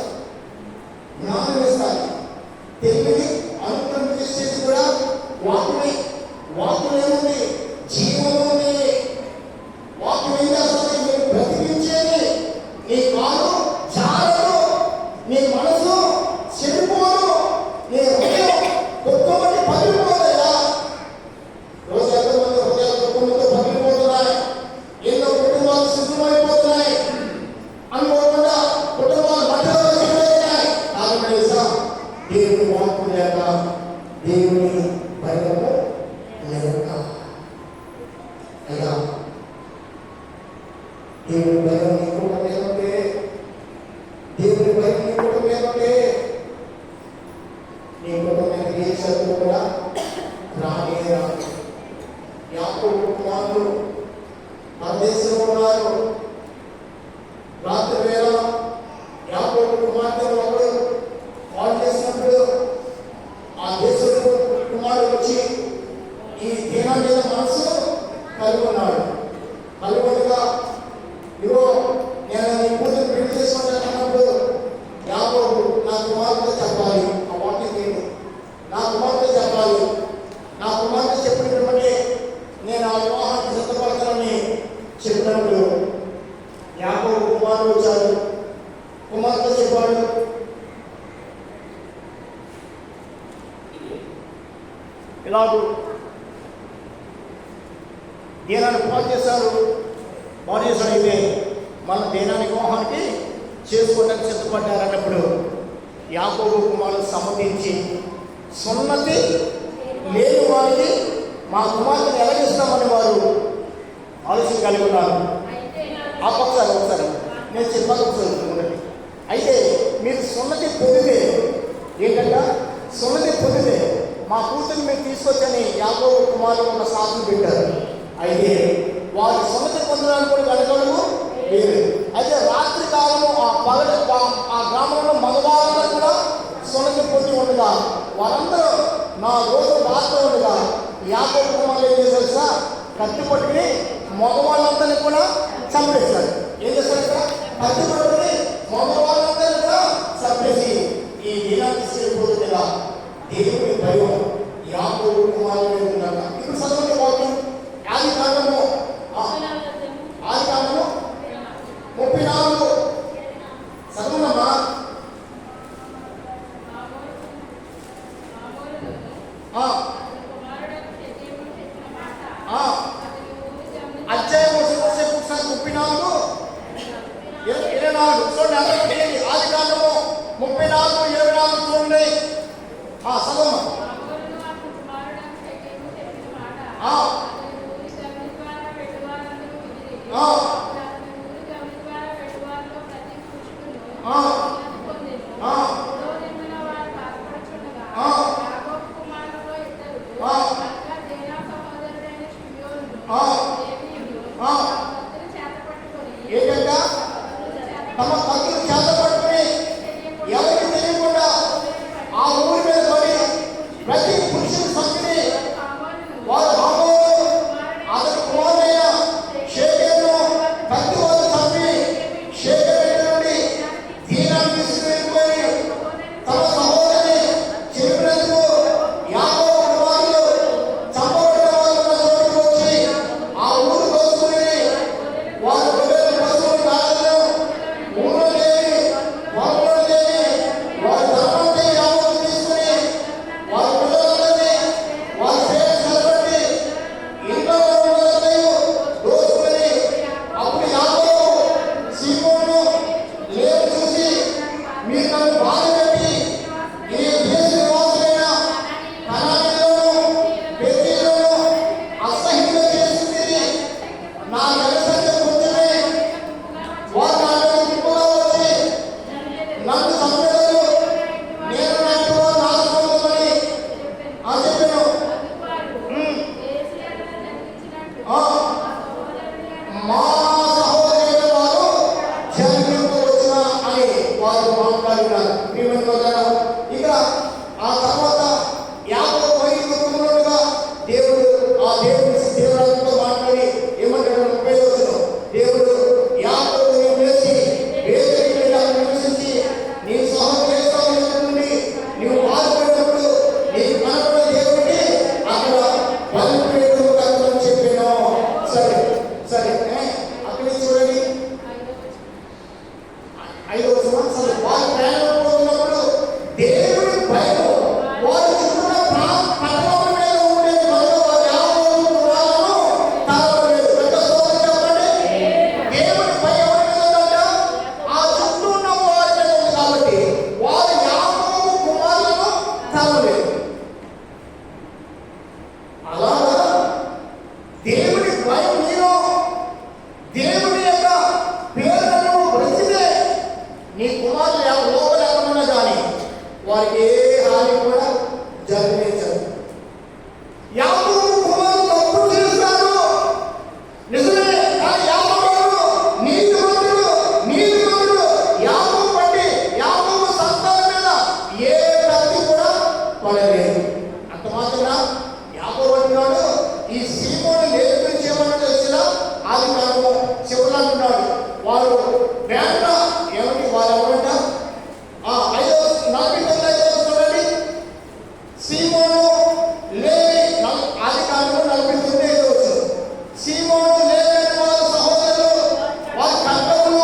జ్ఞానం వేస్తారు, తెలివిని అనుగ్రహం చేసేది కూడా వాక్యమే. వాక్యం ఏముంది? జీవం ఉంది. వాక్యం ఏం చేస్తుంది? మీరు బ్రతికించేది. నీ కాలు జారదు, నీ మనసు చెడిపోదు, నీ హృదయం దుఃఖమని పగిలిపోతుందా? రోజు ఎంతమంది హృదయాలు దుఃఖంతో పగిలిపోతున్నాయి, ఎన్నో కుటుంబాలు సిద్ధమైపోతున్నాయి, అనుకోకుండా కుటుంబాలు మధ్యలో సిద్ధమవుతున్నాయి. దేవుని వాక్కు లేక, దేవుని భయము లేక. అయ్యా, దేవుని భయం నీ కుటుంబం ఏమంటే, దేవుని భయం నీ కుటుంబం ఏమంటే నీ కుటుంబం ఏ చదువు కూడా రానే రాదు. యాకోబు కుమారులు పరదేశంలో ఉన్నారు. రాత్రి వేళ యాకోబు కుమార్తె ఒకడు కాల్ చేసినప్పుడు ఆ దేశంలో కుమారుడు వచ్చి ఈ దీన మీద మనసు కలిగి ఉన్నాడు. కలుగుగా ఇగో నేను నీ కూతురు పెళ్లి చేసుకుంటానన్నప్పుడు యాకోబు నా కుమార్తె చెప్పాలి. ఆ వాక్యం ఏంటి? నా కుమార్తె చెప్పాలి. నా కుమార్తె చెప్పినటువంటి నేను ఆ వివాహానికి సిద్ధపడతానని చెప్పినప్పుడు కుమారుడు వచ్చాడు, కుమార్తె చెప్పాడు, ఇలాగూ దేనాన్ని పాలు చేశారు, బాగు చేశాడు. అయితే మన దేనాన్ని వివాహానికి చేసుకోవడానికి సిద్ధపడ్డారన్నప్పుడు యాకోబు కుమారులు సమ్మతించి సున్నతి లేని వారికి మా కుమార్తెను ఎలాగిస్తామని వారు ఆలోచన కలిగి ఉన్నారు. ఒకసారి నేను చెప్పాలి ఒకసారి. అయితే మీరు సున్నతి పొందితే ఏంటంట, సున్నతి పొందితే మా కూతురు మీరు తీసుకొచ్చని యాకోబు కుమారులు ఒక శాసనం పెట్టారు. అయితే వారి సున్నతి పొందడానికి కూడా వెనకడము లేదు. అయితే రాత్రి కాలము ఆ గ్రామంలో మగవాళ్ళందరూ కూడా సున్నతి పొంది ఉండగా వారందరూ నా రోజు రాత్రి ఉండగా యాకోబు కుమారులు ఏం చేశారు సార్, కత్తి పట్టుకుని మగవాళ్ళందరినీ కూడా చంపేశారు. ఏం చేస్తారు ఇక్కడ, కత్తి పట్టుకుని మగవాళ్ళందరినీ కూడా చంపేసి ఈ దినాన్ని తీసుకెళ్ళిపోతుందిగా దేవుని భయం యాకోబు కుమారుల మీద ఉందట. ఇప్పుడు చదవండి వాక్యం, ఆది కాండము 34 చదవమ్మా. అధ్యాయం 34 24 చూడండి. ఆది కాండము 34 24 చూడండి. చదవమ్మా. ఏంటంటే తమ కత్తులు చేత పట్టుకుని ఎవరికి తెలియకుండా ఆ ఊరి మీద పడి ప్రతి పురుషుని సంఖ్యని వారు అతని కుమారుడైన షేకెమును కత్తి వల్ల చంపి షేకెము నుండి దీనాన్ని తీసుకువెళ్ళిపోయి తమ సహోదరిని చెప్పినందుకు యాకోబు కుమారులు చంపబడిన వారు ఉన్న చోటుకు వచ్చి ఆ ఊరు దోచుకుని వారు పశువులు కాళ్ళను ఊళ్ళోదేవి పొలంలోదేవి వారి ధర్మంతో యాకోబు తీసుకుని వారి పిల్లలందరినీ వారి పేరు చదవండి ఇంట్లో దోచుకుని అప్పుడు యాకోబు సీమోను లేవు చూసి మీరు నన్ను బాధ పెట్టి ఈ దేశ నివాసులైన కనానీయులను బెతీయులను అసహ్యంగా చేస్తుంది. నా జనసంఖ్య కొంచెమే, వారు నా మీద గుంపుగా వచ్చి నన్ను చంపేవారు, నేను నా ఇంటి వారు నాశనమవుతామని చెప్పాను. మా సహోదరుల వారు జన్మింపవచ్చున అని వారు మాట్లాడినారు. ఇక ఆ తర్వాత యాకోబు వైద్యుడు కుమారుడుగా దేవుడు దేవురాజుతో మాట్లాడి ఏమంటాడు, 30వ వచనం, దేవుడు యాకోబుని పిలిచి బేతేలుకి వెళ్ళి అక్కడ నివసించి నీ సహోదరుల నుండి నీవు బాధపడినప్పుడు నీకు కనపడే దేవుడికి అక్కడ బలిపీఠం కట్టమని చెప్పాను. సరే అక్కడ చూడండి 5వ వచనం, వారు ప్రయాణం పోతున్నప్పుడు దేవుడి భయం వారి చుట్టూ పట్టణం మీద ఉండే యాకోబు కుమారులను తాళలేదు. పెద్ద స్తోత్రం చెప్పండి. దేవుడి భయం ఎవరి మీద ఉందంట, ఆ చుట్టూ ఉన్న వారి మీద ఉంది కాబట్టి వారు యాకోబు కుమారులను తాళలేదు. అలాగా దేవుడి భయం నీలో, దేవుడి యొక్క పేరును బ్రతికితే నీ కుమారులు లోపల ఎక్కడున్నా కానీ వారికి ఏ హాని కూడా జరగనించదు. యాకోబు కుమారులు తప్పు చేస్తారు నిజమే, కానీ యాకోబు నీతిమంతుడు. యాకోబు బట్టి యాకోబు సంతానం మీద ఏ కత్తి కూడా పడలేదు. అంత మాత్రమే యాకోబు అంటున్నాడు, ఈ సీమోను లేని గురించి ఏమన్నా తెలిసిన ఆది కాలము చివరి అంటున్నాడు, వారు వేట ఏమిటి, వారు ఎవరంట 49 చూడండి. సీమోను లేవి ఆది కాలంలో 49 సీమోను లేవి వారి సహోదరులు వారి కంటములు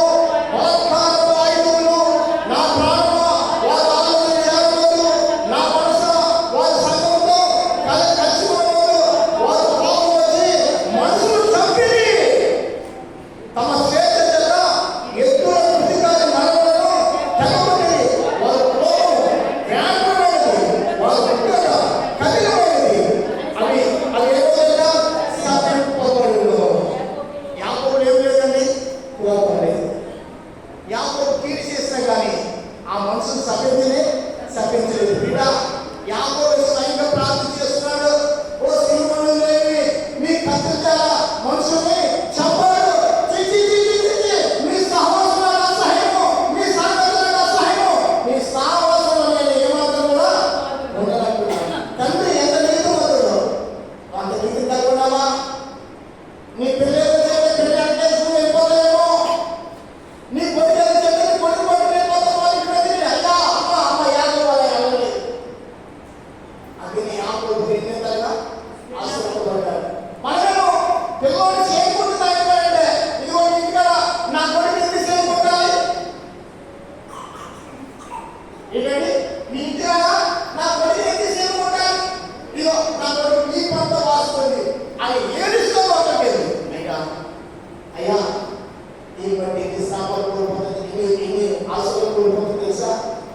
దీన్ని బట్టి ఎన్ని శ్రాపాలు కోల్పోతుంది, ఎన్ని ఆశలు కోల్పోతుంది తెలుసా?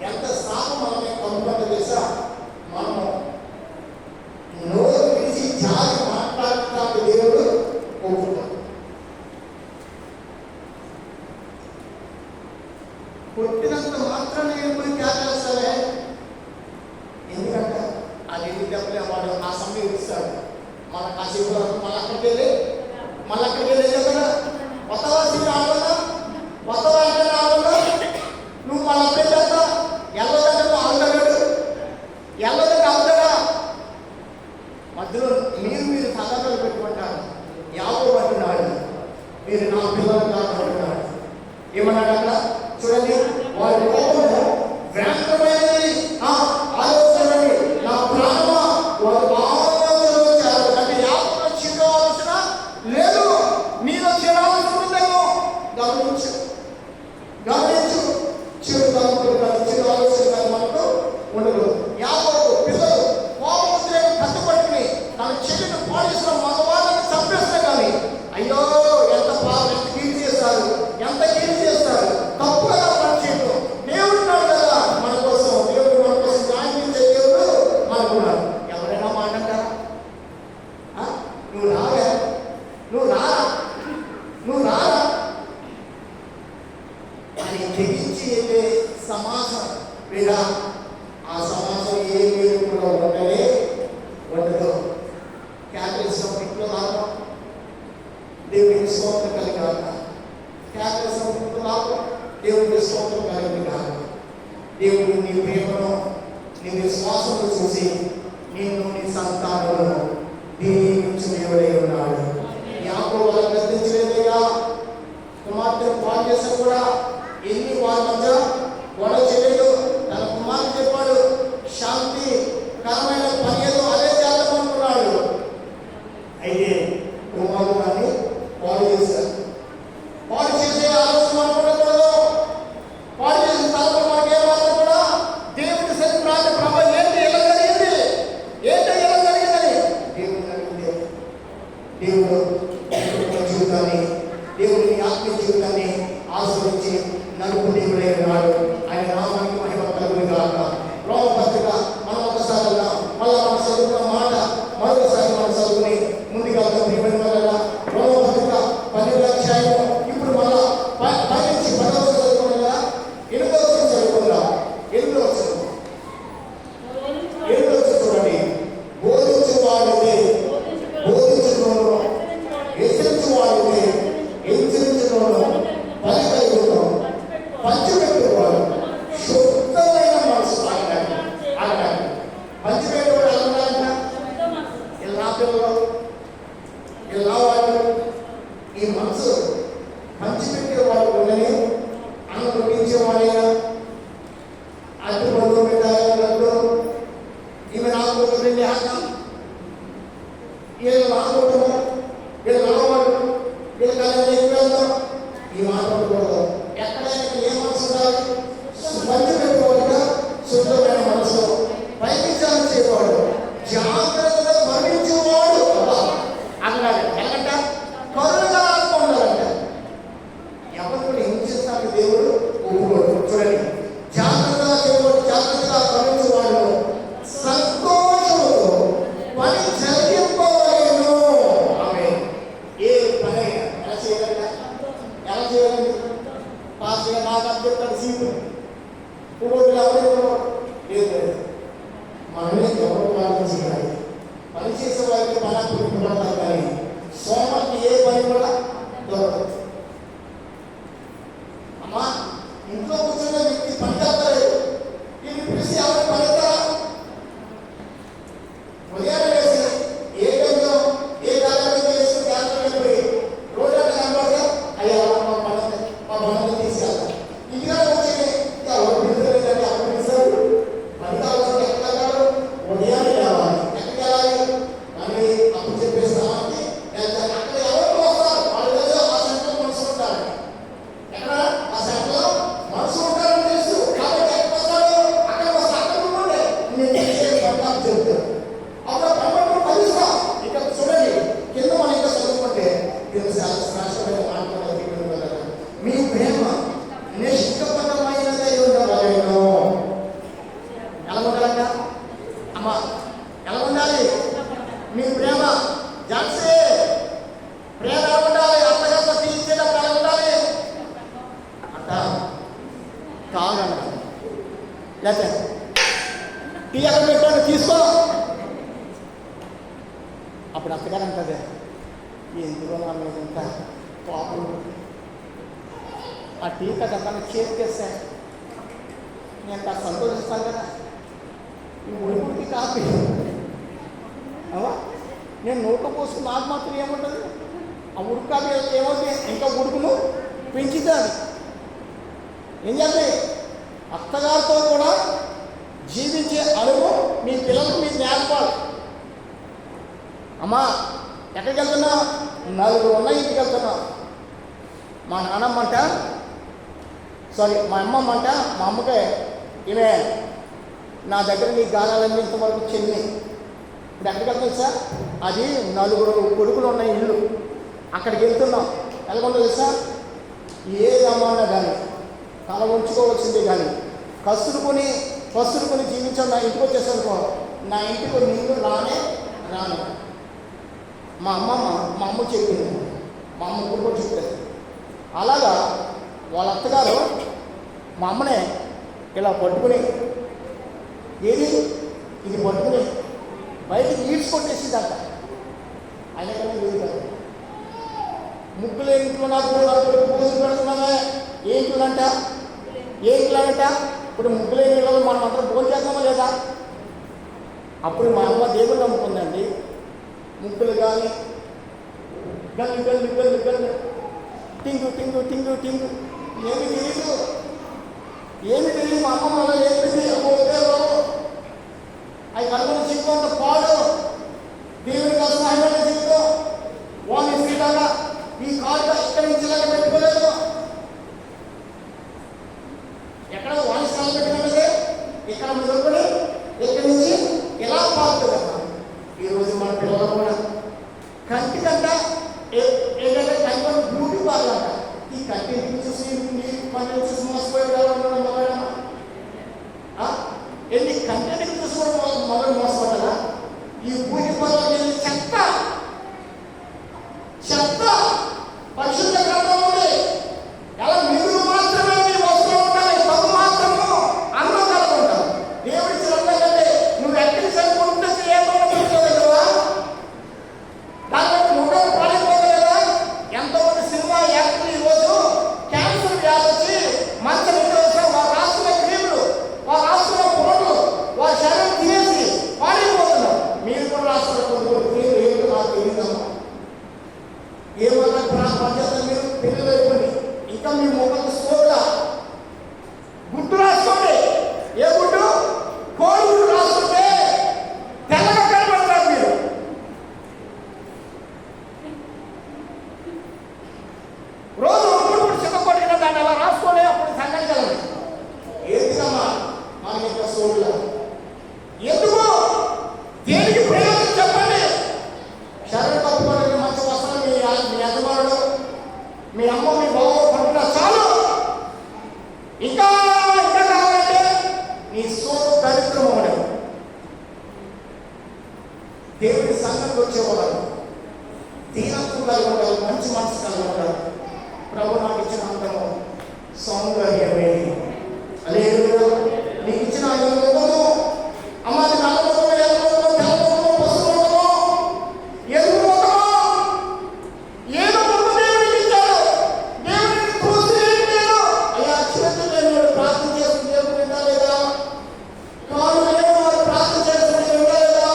ఎంత శ్రాపం మనమే కమ్ముకుంటే తెలుసా? మనం నోరు విడిచి జారి మాట్లాడటానికి దేవుడు ఒప్పుకుంటాడు. కొట్టినంత మాత్రాన్ని వెళ్ళిపోయి క్యాచేస్తారే, ఎందుకంటే అది ఎన్ని దెబ్బలే వాడు ఆ సమయం ఇస్తాడు. మన కాసేపు మళ్ళీ అక్కడికి వెళ్ళి కదా కొత్తవాసి ఆడదా, కొత్తవా అంటే ఆడదా, నువ్వు మళ్ళీ అప్పుడే చేస్తా ఎల్లదంటే ఆగుతాడు, ఎల్లదంటే అవుతాడా? మధ్యలో మీరు తగాదాలు పెట్టుకుంటారు. యాకోబు అంటున్నాడు, మీరు నా పిల్లలు కాదు అంటున్నాడు. ఏమన్నాడు అక్కడ చూడండి, వారి కోపము వ్యాప్తమైనది, ఆలోచనని నా ప్రాణమా వారు ఆలోచనలు వచ్చారు. అంటే యాకోబు చిన్నవలసిన లేదు, నీలో చేరాల్సి ఉందేమో. గమనించు చెడు తలంపులు కానీ చెడు ఆలోచన కానీ మనకు ఉండదు. యాకోబు పిల్లలు కోపం కట్టుబట్టుకుని తన చెల్లిని పాలిసిన మగవాళ్ళని చంపేస్తే కానీ అయ్యో ఎంత కీడు చేస్తారు, తప్పు కదా పని చేయడం. దేవుడు ఉన్నాడు కదా మన కోసం, దేవుడు మన కోసం న్యాయం చేసే దేవుడు మనకున్నాడు. ఎవరైనా మాట అంటారా? నువ్వు రారా అని తెగించి వెళ్ళే సమాజం లేదా ఆ సమాజం ఏ మీరు కూడా ఉండదు. క్యాపిటలిజం ఇంట్లో రావడం దేవుడికి స్తోత్రం కలిగాక, క్యాపిటలిజం ఇంట్లో రావడం దేవుడికి స్తోత్రం కలిగి కాక, దేవుడు నీ ప్రేమను నీ విశ్వాసము చూసి నిన్ను నీ సంతానమును దీవించు దేవుడై ఉన్నాడు. యాకోబు వాళ్ళని గద్దించలేదేగా, కుమార్తెను పాలు చేసా కూడా ఎన్ని వారి మధ్య గొడవ చేయలేదు. తన కుమార్తె చెప్పాడు, శాంతికరమైన పని ఏదో అదే చేద్దామనుకున్నాడు. అయితే కుమారుడు కానీ పాలు చేశారు. పాలు చేసే ఆలోచన అనుకోకూడదు. పాలు చేసిన తర్వాత మనకి ఏమాత్రం కూడా దేవుడి సరిప్రాంత ప్రభ ఏంటి ఎలా జరిగిందని దేవుడు అడిగింది. దేవుడు జీవితాన్ని, దేవుడిని ఆత్మీయ జీవితాన్ని ఆశ్రయించి నలుపు దేవుడే ఉన్నాడు. ఆయన నామానికి మహిమ కలుగును గాక. రోమపత్రిక మనం ఒకసారి మళ్ళా మనం చదువుకున్న మాట మరొకసారి మనం చదువుకుని ముందుగా రోమపత్రిక 12వ అధ్యాయం. ఇప్పుడు మళ్ళా 10 నుంచి 10వ చదువుకున్నాం కదా, 8వ చదువుకుందాం. 8వ చూడండి, బోధించువాడితే బోధించుకోను, హెచ్చరించువాడితే హెచ్చరించుకోను, పంచిపెట్టుకోవాలి. శుద్ధమైన మనసు ఆగడానికి పంచిపెట్టుకోవడం ఎలా ఇలా పిల్లలు ఇలా వాళ్ళు ఈ మనసు పంచిపెట్టే వాళ్ళు ఉండని అన్నం వడ్డించేవాడైనా అడ్డు బంధువు పెట్టాలి. ఈమె నాకు వెళ్ళి ఆటం వీళ్ళు రాకూడదు, వీళ్ళు రావాడు, వీళ్ళు కలిసి వెళ్తాం. ఈ మాట ఉండకూడదు. ఎక్కడైనా ఏ మనసు ఉండాలి? పంచిపెట్టుకోవాలిగా శుద్ధమైన మనసు, పైకించాలని చేయవాడు, జాగ్రత్తగా మరణించేవాడు అక్కడ ఎలాగంట కరుణగా ఉండాలంట. ఎవరు హింసిస్తానికి దేవుడు ఒప్పుకోడు. చూడండి, జాగ్రత్తగా చేయవాడు, జాగ్రత్తగా మరణించేవాడు సంతోషంతో పని జరిగింపలేను. ఆమె ఏ పని ఎలా చేయాలండి? పాస్గా నాకు చెప్తాడు సీటు పురోగులు ఎవరు లేదు. మనమే ఎవరు వాళ్ళు చేయాలి. పని చేసే వారికి పని పడతారు కానీ సోమకి ఏ పని కూడా దొరకదు. అమ్మా ఇంట్లో కూర్చున్న వ్యక్తి పని చేస్తారు, వీళ్ళు పిలిచి ఎవరు పనిస్తారా? ఉదయాన్నే వేసి ఏ టైంలో ఏ కార్యాలయం చేసి కార్యాలయం పోయి రోడ్డు అంటే కనబడతా అయ్యా మా బంధువులు తీసుకెళ్తాం. ఇంటికాడ వచ్చి ఎవరు పిలుస్తలేదంటే అప్పుడు పిలుస్తారు. పని కావాల్సిన ఎక్కడ కాదు, ఉదయాన్నే రావాలి. ఎక్కడికి వెళ్ళాలి? మళ్ళీ అప్పుడు చెప్పేస్తామని అక్కడ ఎవరు వస్తారు? వాళ్ళు ఆ సెంటర్ మనసు ఉంటారు. ఎక్కడ ఆ సెంటర్ మనసు మీ ప్రేమ నిష్కపటమైనదై ఉండవలెను. ఎలా ఉండాలంట అమ్మా? ఎలా ఉండాలి మీ ప్రేమ? జాన్సీ, ప్రేమ ఎలా ఉండాలి? అత్తగారితో తీర్చేటప్పుడు ఎలా ఉండాలి అంట? తాగండి, లేకపోతే టీ ఎక్కడ పెట్టాను తీసుకో. అప్పుడు అత్తగారు అంటది, ఎందుకో నా మీద ఇంత పాపం, ఆ టీ కదా తన చేతికేస్తే నేను కాస్త సంతోషిస్తాను కదా. ఈ ఉడికి కాపీ అవా నేను నోట్లో పోసుకుని నాకు మాత్రం ఏముంటుంది? ఆ ఉడుకు కాపీ ఏమవుతుంది? ఇంకా ఉడుకును పెంచుతుంది. ఏం చేస్తాయి? అత్తగారితో కూడా జీవించే అనుభవం మీ పిల్లలకు మీరు నేర్పాలి. అమ్మా ఎక్కడికి వెళ్తున్నా? నలుగురు ఉన్న ఇంటికి వెళ్తున్నా. మా నాన్నమ్మ అంట, మా అమ్మమ్మ అంట, మా అమ్మకే ఈమె నా దగ్గర నీ గానాలన్నీ ఇంతవరకు చెల్లి. ఇప్పుడు ఎక్కడికి వెళ్తుంది సార్? అది నలుగురు కొడుకులు ఉన్న ఇల్లు. అక్కడికి వెళ్తున్నాం. ఎలాగొండదు సార్? ఏ అమ్మానా కానీ తల ఉంచుకోవాల్సిందే, కానీ కసురుకొని జీవించాను. నా ఇంటికి వచ్చేసనుకో, నా ఇంటికి నీళ్ళు రాను. మా అమ్మ చెప్పింది, మా అమ్మ కూడా చెప్తుంది. అలాగా వాళ్ళ అత్తగారు మా అమ్మనే ఇలా పట్టుకుని, ఇది పట్టుకుని బయటికి ఈడ్చుకొట్టేసిందంట. అయినా కానీ లేదు కదా. ముగ్గులు ఇంట్లో నాకు పూజలు పెడుతున్నామే ఏంటిదంట? ఇప్పుడు ముగ్గులేని ఇళ్ళలో మనం అందరం భోజనం చేద్దామా లేదా? అప్పుడు మా అమ్మ దేవుడు నమ్ముకుందండి. ముగ్గులు కానీ గల్లు గల్లు గల్లు గల్లు టింగు టింగు టింగు టింగు ఏమి తెలియదు. మా అమ్మ వల్ల ఏమిటి అవి కనుగొని చెప్పుకుంట పాడు దేవుని కోసం ఆయన చెప్తూ వాడిని సీదాగా ఈ కాలుగా ఇక్కడి నుంచి ఇలాగ పెట్టుకోలేదు. ఎక్కడ వాణి స్థానం పెట్టుకున్నదే ఇక్కడ మొదలుకొని ఇక్కడి నుంచి ఎలా పాడుతుంది. ఈరోజు మన పిల్లలు కూడా కంటికంట ఏంటంటే కంటి బ్యూటీ పార్లర్ అంట. ఈ కంటిని చూసి పని చూసి మోసపోయేవాళ్ళ ఎన్ని కంటిని చూసుకోవడం మొదలు మోసపడ్డా. ఈ బ్యూటీ పార్లర్ చెత్త పరిశుద్ధ గ్రంథం ఉంది. ఎలా మీరు మాత్రమే మీ వస్తూ ఉంటాయి, తప్పు మాత్రము అందం కలుగుంటాం. దేవుడి చిరంటే నువ్వు ఎక్కడి చదువుకుంటే ఏమో కదా, దాని ముఖం పడిపోలేదా? ఎంతోమంది సినిమా యాక్టర్లు ఈరోజు క్యాన్సర్ వ్యాధి వచ్చి మంచం ఇంట్లో వారు రాసుకున్న క్రీములు, వారు రాసుకున్న పొరలు, వారి శరీరం తినేసి పాడైపోతున్నారు. మీరు కూడా రాసుకున్న కొన్ని క్రీములు ఏంటో నాకు తెలియదమ్మా. ఏమన్నా పనిచేస్తారు మీరు? పిల్లలు అయిపోయి ఇంకా మీ ముఖం స్లోగా గుడ్డు రాసుకోండి. ఏ గుడ్డు? కోడి గుడ్డు రాసుకుంటే తెల్లగా కనబడతారు మీరు. రోజు గుడ్డు చిన్నపడిన దాన్ని అలా రాసుకొని అప్పుడు సంగతి కలదు. ఏదిమ్మా మనకి ఇంకా సోడ్లా ఎందుకు? దేనికి ప్రయోజనం చెప్పండి. శరీరం తప్పుకోవడానికి మంచి వస్త్రం మీ యజమానుడు, మీ అమ్మ, మీ బావ పడుతున్నా చాలు. ఇంకా కావాలంటే నీ సోపు దరిద్రం అవ్వడం. దేవుడి సంఘంకి వచ్చేవాళ్ళు దీనత్వం కలిగి ఉంటారు, మంచి మనసు కలిగి ఉంటారు. ప్రభు నాకు ఇచ్చిన అందము సౌందర్యమే. హల్లెలూయా. నీకు ఇచ్చిన అమ్మాది నల్లము, ఎల్లము, తెల్లము, పసుపు ఎరుపు ఏదో దేవుడికి ఇచ్చాడు. దేవుడిని చూసి నేను అయ్యా చేతులు ప్రార్థన చేస్తున్న దేవుడు వింటా లేదా? కాలు లేని వారు ప్రార్థన చేస్తున్న వింటా లేదా?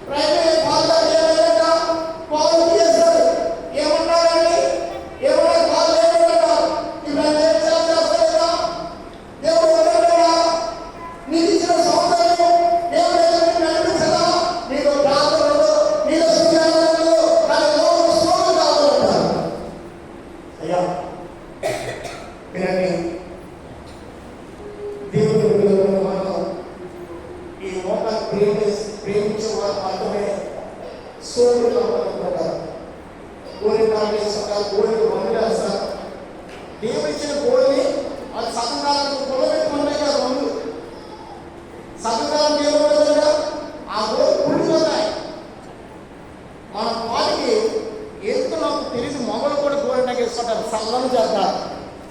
ప్రైవేట్ పాలు చేయలేదా? పాలు చేశారు ఏమన్నారండి? ఏమన్నా పాలు లేకుండా ఇవన్నీ చేస్తారా? దేవుడు వదలడా? నీకు ఇచ్చిన సౌందర్యం దేవుడు నడిపించదా? నీకు ప్రార్థనలు, నీకు సుజ్ఞానాలు, కానీ లోపల సోలు కావాలంటారు. అయ్యా వినండి, దేవుడు మనం ఈ లోకాన్ని ప్రేమించే వారు మాత్రమే సోలు కావాలనుకుంటారు. కోరిక కోరిక వండాలి సార్. దేవుడు ఇచ్చిన గోల్ని అది సగం కాలం పొలబెట్టుకుంటాయి కదా రెండు సగం కాలం ఏమవుతుందా ఆ గోల్ కుళ్ళిపోతాయి. మన వాటికి ఎందుకు తెలిసి మొగలు కూడా గోల్ వేసుకుంటారు, సల్లం చేస్తారు.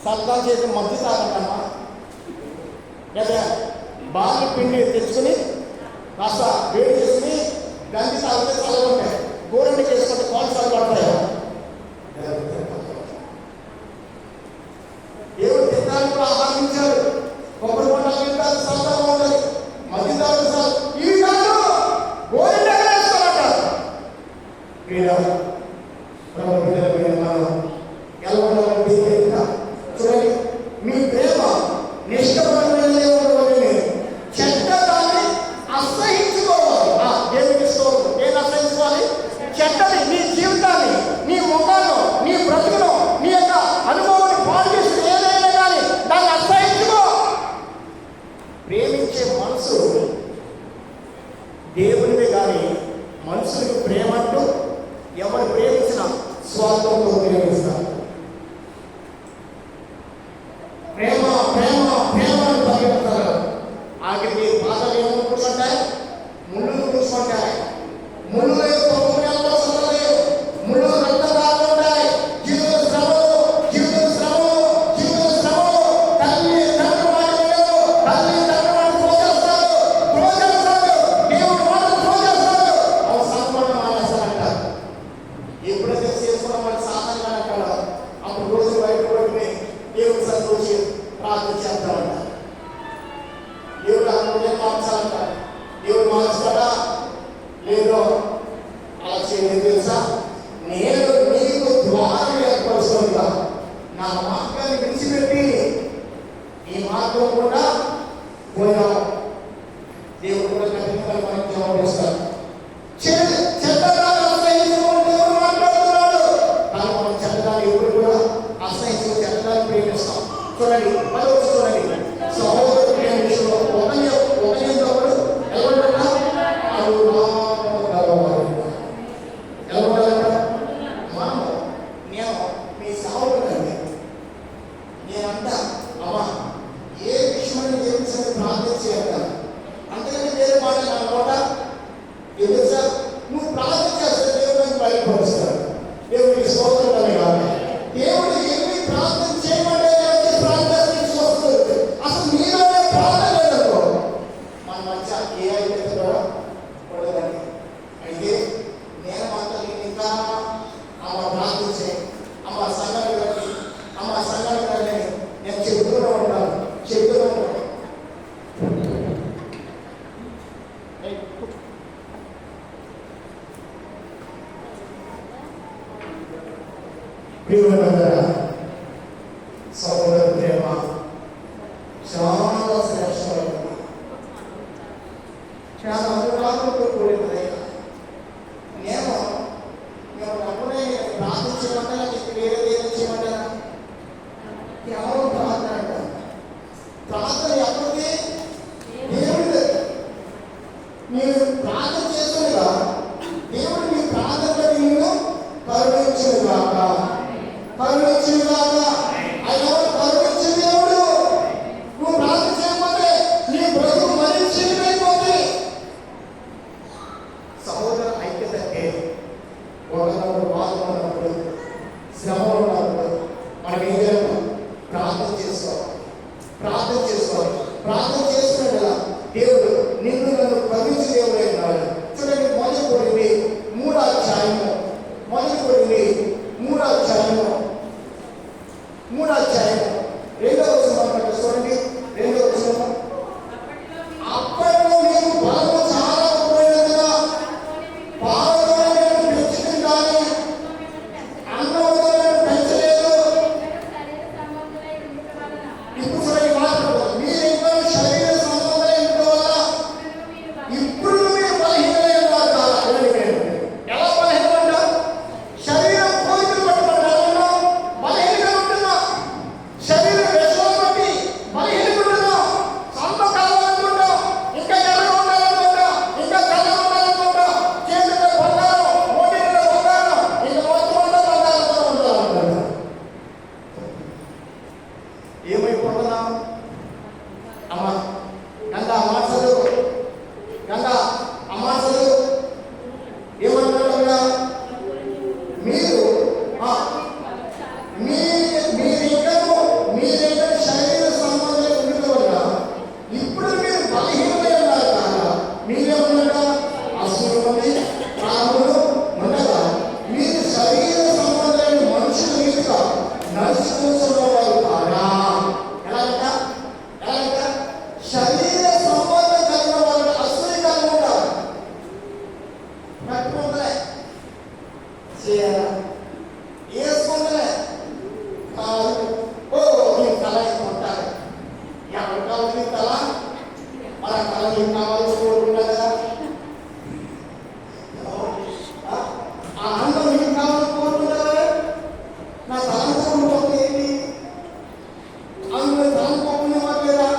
సల్లం చేసి మధ్య తాగమ్మా లేదా బాగా పిండి తెచ్చుకుని కాస్త వేడి చేసుకుని గంజి తాగితే చల్లగా ఉంటాయి. గోరెండకి వేసుకుంటే కోల్సాలు పడతాయి. దేవుడు తింటానికి కూడా ఆహ్వానించాడు. కొబ్బరి పంటలు తింటారు, సల్లంగా ఉండాలి. మధ్య తాగు సార్ ఇవి కాదు గోరెండగా వేసుకోమంటారు. చూడండి, మీ ప్రేమ నిష్ఠపరమైన చెడ్డదాన్ని అసహించుకోవాలి. దేవుడికి స్తోత్రం. ఏది అసహించుకోవాలి? చెడ్డది నీ జీవితాన్ని, నీ ముఖాన్ని, నీ బ్రతుకును, నీ యొక్క అనుభవాన్ని పాడు చేసి ఏదైనా కానీ దాన్ని అసహించుకో. ప్రేమించే మనసు దేవునిదే కానీ మనుషులకు ప్రేమంటూ ఎవరు ప్రేమించిన స్వార్థంతో ప్రేమిస్తారు. ప్రేమ ప్రేమ ప్రేమ అని పరిగెత్తారు. ఆఖరికి పాటలు ఏమో కూర్చుంటాయి, ముళ్ళు కూర్చుంటాయి. ముళ్ళు ముళ్ళు రక్తదాలు ఉంటాయి. జీవిత శ్రమలు తల్లి తండ్రి మాట ప్రోత్సహిస్తారు. దేవుడు మాట ప్రోత్సహిస్తాడు. అవి సంపూర్ణ మానేస్తారంటారు. ఎప్పుడైతే చేసుకున్న వాళ్ళు సాధారణంగా అంటారు. అప్పుడు రోజు బయట పడుకుని దేవుడు సంతోషి ప్రార్థన చేస్తామంటారు. దేవుడు హృదయం మార్చాలంటారు. దేవుడు మార్చుతాడా లేదో అలా చేయలేదు తెలుసా? నేను నీకు ద్వారం ఏర్పరుస్తుందా, నా మార్గాన్ని విడిచిపెట్టి ఈ మార్గం కూడా పోయావు. దేవుడు కూడా ఖచ్చితంగా మనకి జవాబు ఇస్తాడు. చెడ్డదాన్ని అసహించుకుని దేవుడు మాట్లాడుతున్నాడు. కానీ మనం చెడ్డదాన్ని ఎప్పుడు కూడా అసహించుకుని చెడ్డదాన్ని ప్రేమిస్తాం. చూడండి, మరొకటి చూడండి, సహోదరు ప్రేమ విషయంలో ఒకరినొకరు ఎవరుంటారా? మనము నేను మీ సహోదరుడండి, నేనంటా అమ్మా ఏ విషయాన్ని దేవుని ప్రార్థన చేయాలి. అంతకంటే వేరే మాట అనమాట. ఎందుకు సార్ నువ్వు ప్రార్థన చేస్తే దేవుడిని బయటపరుస్తాడు. దేవుడికి స్తోత్రం అని కాదు. దేవుడు ఎన్ని ప్రార్థన చేయమంటే ప్రార్థన తీసుకొస్తుంది. అసలు మీలోనే ప్రార్థన లేదనుకో మన మధ్య ఏ అయితే కూడా ఉండదండి. అయితే నేను మాత్రం ఇంకా అమ్మ ప్రార్థించే అమ్మ సంఘాలు కానీ నేను చెప్తూనే ఉంటాను. సహోదర ప్రేమ చాలా శ్రేష్టమైనది, చాలా అనురాగంతో కూడినది. నేను అప్పుడే ప్రార్థించమంటా, నీకు వేరే చేయమంటారా? కేవలం ప్రార్థన అంటారు. ప్రార్థన ఎప్పటికీ దేవుడి దగ్గర మీరు ప్రార్థన చేస్తుండగా దేవుడు మీ ప్రార్థన నిన్ను కరుణించుగాక. ఆయన కరుణించిన దేవుడు. నువ్వు ప్రార్థన చేయకపోతే నీ బ్రతుకు మరించిపోతుంది. సహోదర ఐక్యత అంటే ఒకరినొకరు బాధలు ఉన్నప్పుడు, శ్రమలు ఉన్నప్పుడు మనం ఏం చేయాలి? ప్రార్థన చేసుకోవాలి. ప్రార్థన చేసుకునే కదా దేవుడు నిన్ను నన్ను కరుణించి దేవుడు అయినాడు. చూడండి, మొదటి కొరింథీ 3వ అధ్యాయము 2వ వచనం చూడండి. 2వ వచనం, అప్పట్లో నీకు బలము చాలా పోయినట్టుగా పాలతోనే నేను పెంచుతుంది కానీ అన్నంతో నేను పెంచలేదు. ఇప్పుడు చూడండి మాట్లాడుతుంది, మీరు ఇంకా శరీర సంబంధం ఇంట్లో వల్ల ఇప్పుడు మీరు బలహీనమైన వారు కాదా? ఎలా బలహీన ఉంటారు? శరీరం కోరికలు పట్టుకుంటారు, బలహీనగా ఉంటున్నా. శరీరం వ్యసనం బట్టి బలహీన ఏమైపోతున్నాం? అమ్మ గంగా అమాసలు, గంగా అమాసలు ఏమంటున్నాడు? మీరు మీరింకా శరీర సంబంధం ఉండటం వల్ల ఇప్పుడు మీరు బలహీనమై ఉన్నారు కాగా మీరేమన్నా అసూరుని కాములు ఉండగా మీరు శరీర సంబంధమైన మనుషుల మీదుగా నడుచుకుంటున్నవారు కాగా. ఎలాగంట శరీర సంబంధం కలిగిన వాళ్ళు అసూరి కలిగి ఉంటారు. కట్టుకుంటలే చేయాలా వేసుకుంటలే నీ తల వేసుకుంటారు. ఎవరి కావాలి నీ తల? మన తల నీకు కావాల్సి కోరుకుంటా కదా. ఆ అందం నీకు కావాలని కోరుకుంటారా? నా తలంచుకుంటుంది ఏంటి? అందులో తలంచుకోకుండా మాట్లేదా?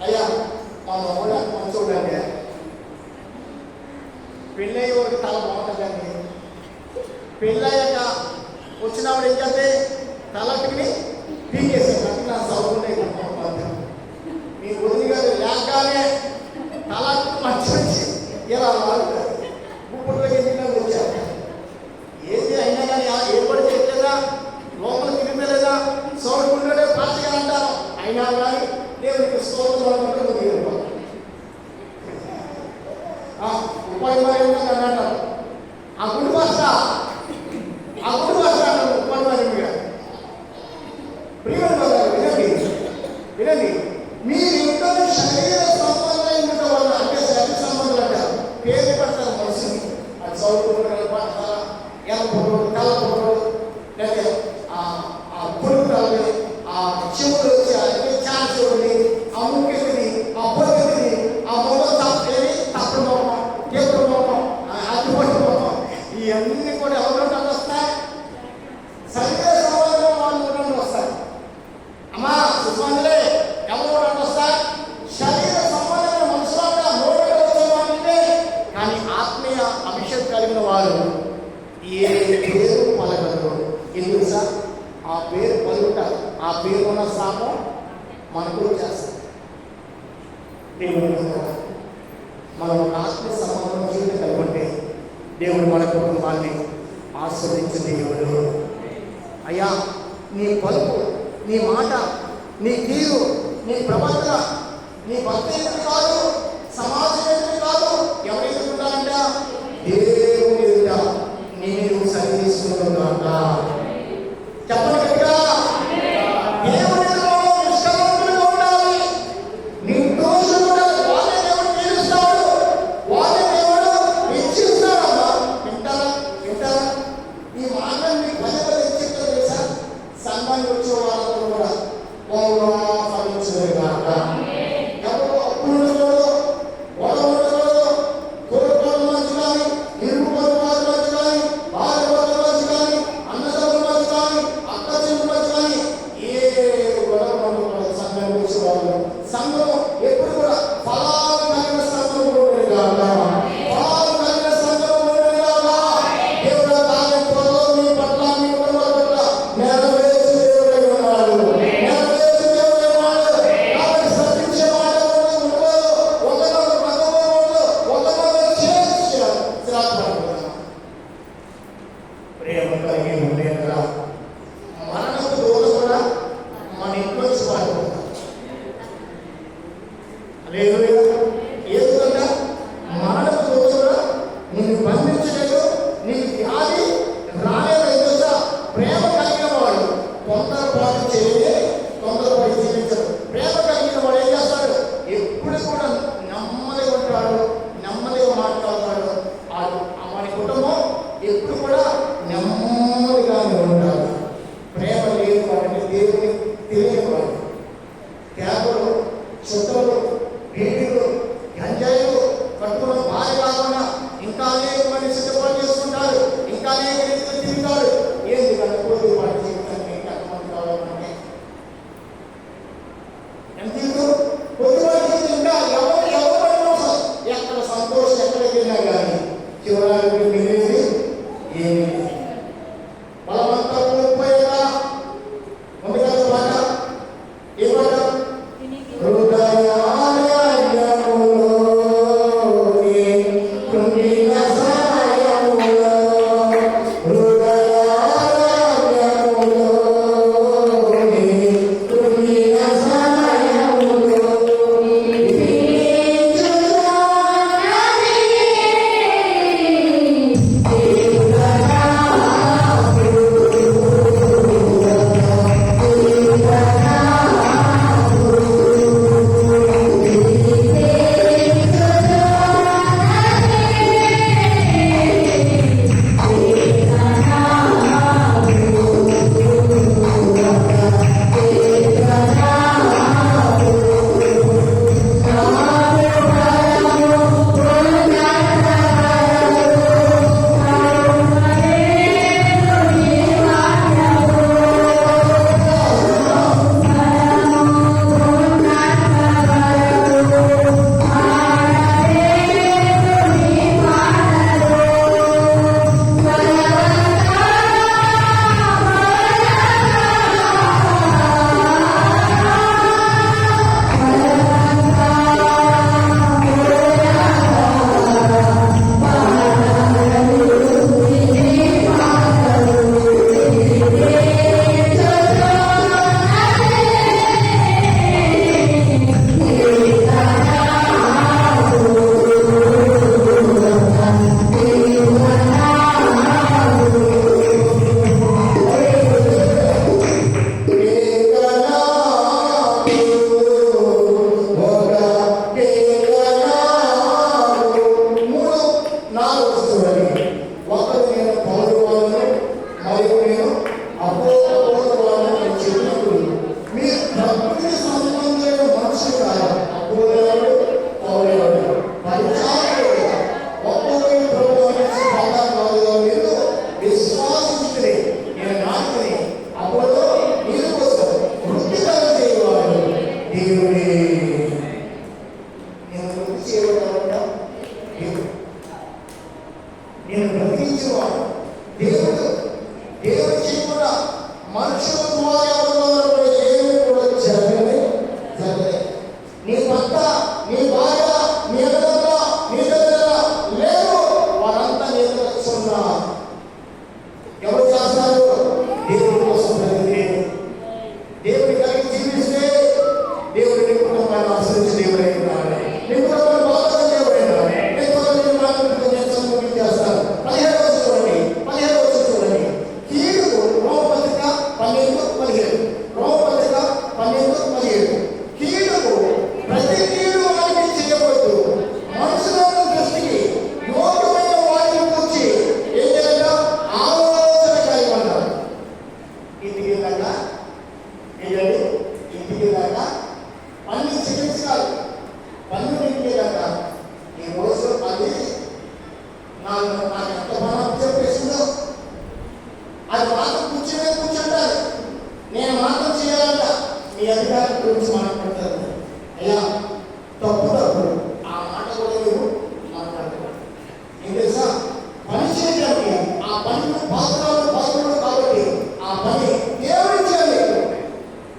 అయ్యా మా మమ్మల్ని మంచోడండి, పెళ్ళయ్యే వాడికి తల బాగుంటుందండి. పెళ్ళయ్యాక వచ్చినప్పుడు ఏం చేస్తే తలకి పీకేసాను నా సౌకుండే మీ వదిలి గారు లేకగానే తలకు మంచి ఇలా వాడుతారు. ఇప్పుడు ఎన్నికలు వచ్చారు. ఏది అయినా కానీ ఏర్పడి చేయలేదా, లోపల తిరిగిలేదా, సౌకుండే పార్టీగా అంటారు. అయినా కానీ దేవునికి స్తోత్రం ఉపాధి అంటారు. ఆ గుడి భాష అంటారు. ఉపాధి మారిగా వినండి. మీరు ఇద్దరు శరీర సంబంధం ఉండటం వల్ల, అంటే శరీర సంబంధం అంటారు, పేరు పడతారు మనుషుని. అది చదువుకుంటారు, పడతారా, ఎలా పొడవు, తల పొడవు, లేదా పొడుగు తలని, ఆ చెవులు వచ్చి ఛాన్స్ ఉంది, ఆ ముఖ్యతని, ఆ పొరుగుని, ఆ మొగం తప్పుడు మొహం, ఎప్పుడు మొహం, అడ్డుపట్టు మొహం, ఇవన్నీ కూడా ఎవరు వస్తాయి? శరీర సంబంధం వాళ్ళు ఉన్నట్టు వస్తాయి. అమ్మా సుస్మందులే ఎవరు వస్తాయి? శరీర సంబంధమైన మనుషులంతా నోటి వచ్చేవాళ్ళంటే, కానీ ఆత్మీయ అభిషేకం కలిగిన వారు ఏ పేరు పలకరు. ఎందుకు సార్? ఆ పేరు పలుకుట, ఆ పేరు ఉన్న శాపం మనకు చేస్తారు. దేవుడు మనం ఆత్మీయ సంబంధం జీవితం కలుగుంటే దేవుడు మన కుటుంబాన్ని ఆస్వాదించే దేవుడు. అయ్యా నీ పలుకు, నీ మాట, నీ తీరు, నీ ప్రవర్తన, నీ భక్తి ఎందుకు కాదు, సమాజం ఎందుకు కాదు, ఎవరు ఎదుర్కొంటారంట? దేవుని ఎదుట నేను సరి తీసుకుంటున్నాక చెప్పండి గట్టిగా. దేవుని నిష్కలంకులుగా ఉండాలి. నీ దోషం ఉండాలి. వాళ్ళే దేవుడు తీరుస్తాడు, వాళ్ళే దేవుడు ఇచ్చిస్తాడమ్మా. వింటారా? ఈ మాటలు మీకు పదే ఇచ్చిస్తారు తెలుసా? సంఘానికి వచ్చే వాళ్ళందరూ కూడా ఫలించలేదు కాక ఎవరు అప్పుడు ఉండకూడదు, గొడవ ఉండకూడదు, తోడుకోవడం మధ్య కానీ, ఇరుగు పొరుగు వారి మధ్య కానీ, భార్య భర్తల మధ్య కానీ, అన్నదమ్ముల మధ్య కానీ, అక్క చెల్లుల మధ్య కానీ ఏ గొడవ ఉండకూడదు. సంఘానికి వచ్చే వాళ్ళు సంఘం ఎప్పుడు కూడా ఫలాలు కలిగిన సంఘం ఉండేది కాక, ఫలాలు కలిగిన సంఘం ఉండేది కాక. దేవుడు తానే త్వరలో మీ పట్ల, మీ కుటుంబాల పట్ల నెరవేర్చు దేవుడై ఉన్నాడు. ప్రేమ కలిగి ఉండే కదా మరణపు దూరం కూడా మన ఇంట్లో పాల్గొంటాం. లేదు ఏదుకంటే మరణపు దూరం కూడా నిన్ను బంధించలేదు, నీకు వ్యాధి రాలేదు. ఎందుకు? ప్రేమ కలిగిన వాడు తొందరపాటు చేయలే, తొందరపడి జీవించడు. ప్రేమ కలిగిన వాడు ఏం చేస్తాడు? ఎప్పుడు కూడా నెమ్మదిగా ఉంటాడు, నెమ్మదిగా మాట్లాడతాడు. మన కుటుంబం ఎప్పుడు కూడా నెమ్మదిగానే ఉంటాడు. ప్రేమ లేదు వాడిని దేవుని తెలియనివాడు. కేవలు, చుట్టలు, బీడీలు, గంజాయిలు కట్టుకున్న భార్య కాకుండా ఇంకా అనేక మంది సిద్ధపాటు చేసుకుంటారు, ఇంకా అనేక రీతిలో తిరుగుతాడు. ఏంటి కనుకోదు వాడి జీవితానికి ఎంతమంది కావాలంటే దేవుని కలిగి జీవిస్తే దేవుడు నీ కుటుంబాన్ని ఆశ్రయించి దేవుడై ఉన్నాడు. నీ కుటుంబాన్ని బాగా దేవుడైనా చేస్తారు. 15వ చూడండి, 15వ చూడండి. కీడుకు రోమపత్రిక 12:17. రోమపత్రిక 12:17. కీడుకు ప్రతి కీడు వారికి చేయవద్దు, మనుషుల దృష్టికి యోగ్యమైన వాటిని గురించి ఏం చేయాలంట? ఆలోచన కలిగి ఉంటారు. ఇంటికి దాకా ఏంటండి? ఇంటికి దాకా పన్ను చికిత్సకాలు పన్ను ఇంటికి దాకా ఈ రోజు అది నాకు ఎంత మనం చెప్పేసిందో అది మాత్రం కూర్చుంటారు. నేను మాత్రం చేయాలంట. మీ అధికారుల గురించి మాట్లాడతారు. అయ్యా తప్పు ఆ మాట కూడా మీరు మాట్లాడతారు. ఏం తెలుసా? పని చేయడానికి ఆ పని పాత్రలు కాబట్టి ఆ పని దేవుడు చేయాలి.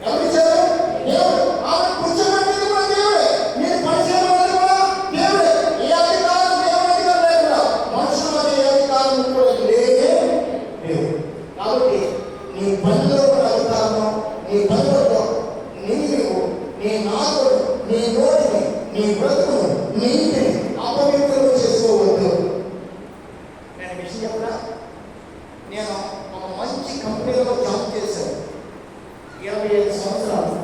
ఎవరు చేయాలి? దేవుడు. ఆమె కూర్చోబెట్టి కూడా దేవుడే. నేను పని చేయడం కూడా దేవుడే. ఏ అధికారం దేవుడి అధికారం లేకుండా మనుషుల మధ్య ఏ అధికారం కూడా లేదే లేదు. కాబట్టి నీ పనిలో ఉన్న అధికారం, నీ పనిలో నీ నాలుగు, నీ నోటిని, నీ బ్రతుకును, నీ ఇంటిని అపవిత్రం చేసుకోవద్దు. నేను విషయం చెప్పడా? నేను ఒక మంచి కంపెనీలో జాబ్ చేశాను 25 సంవత్సరాలు.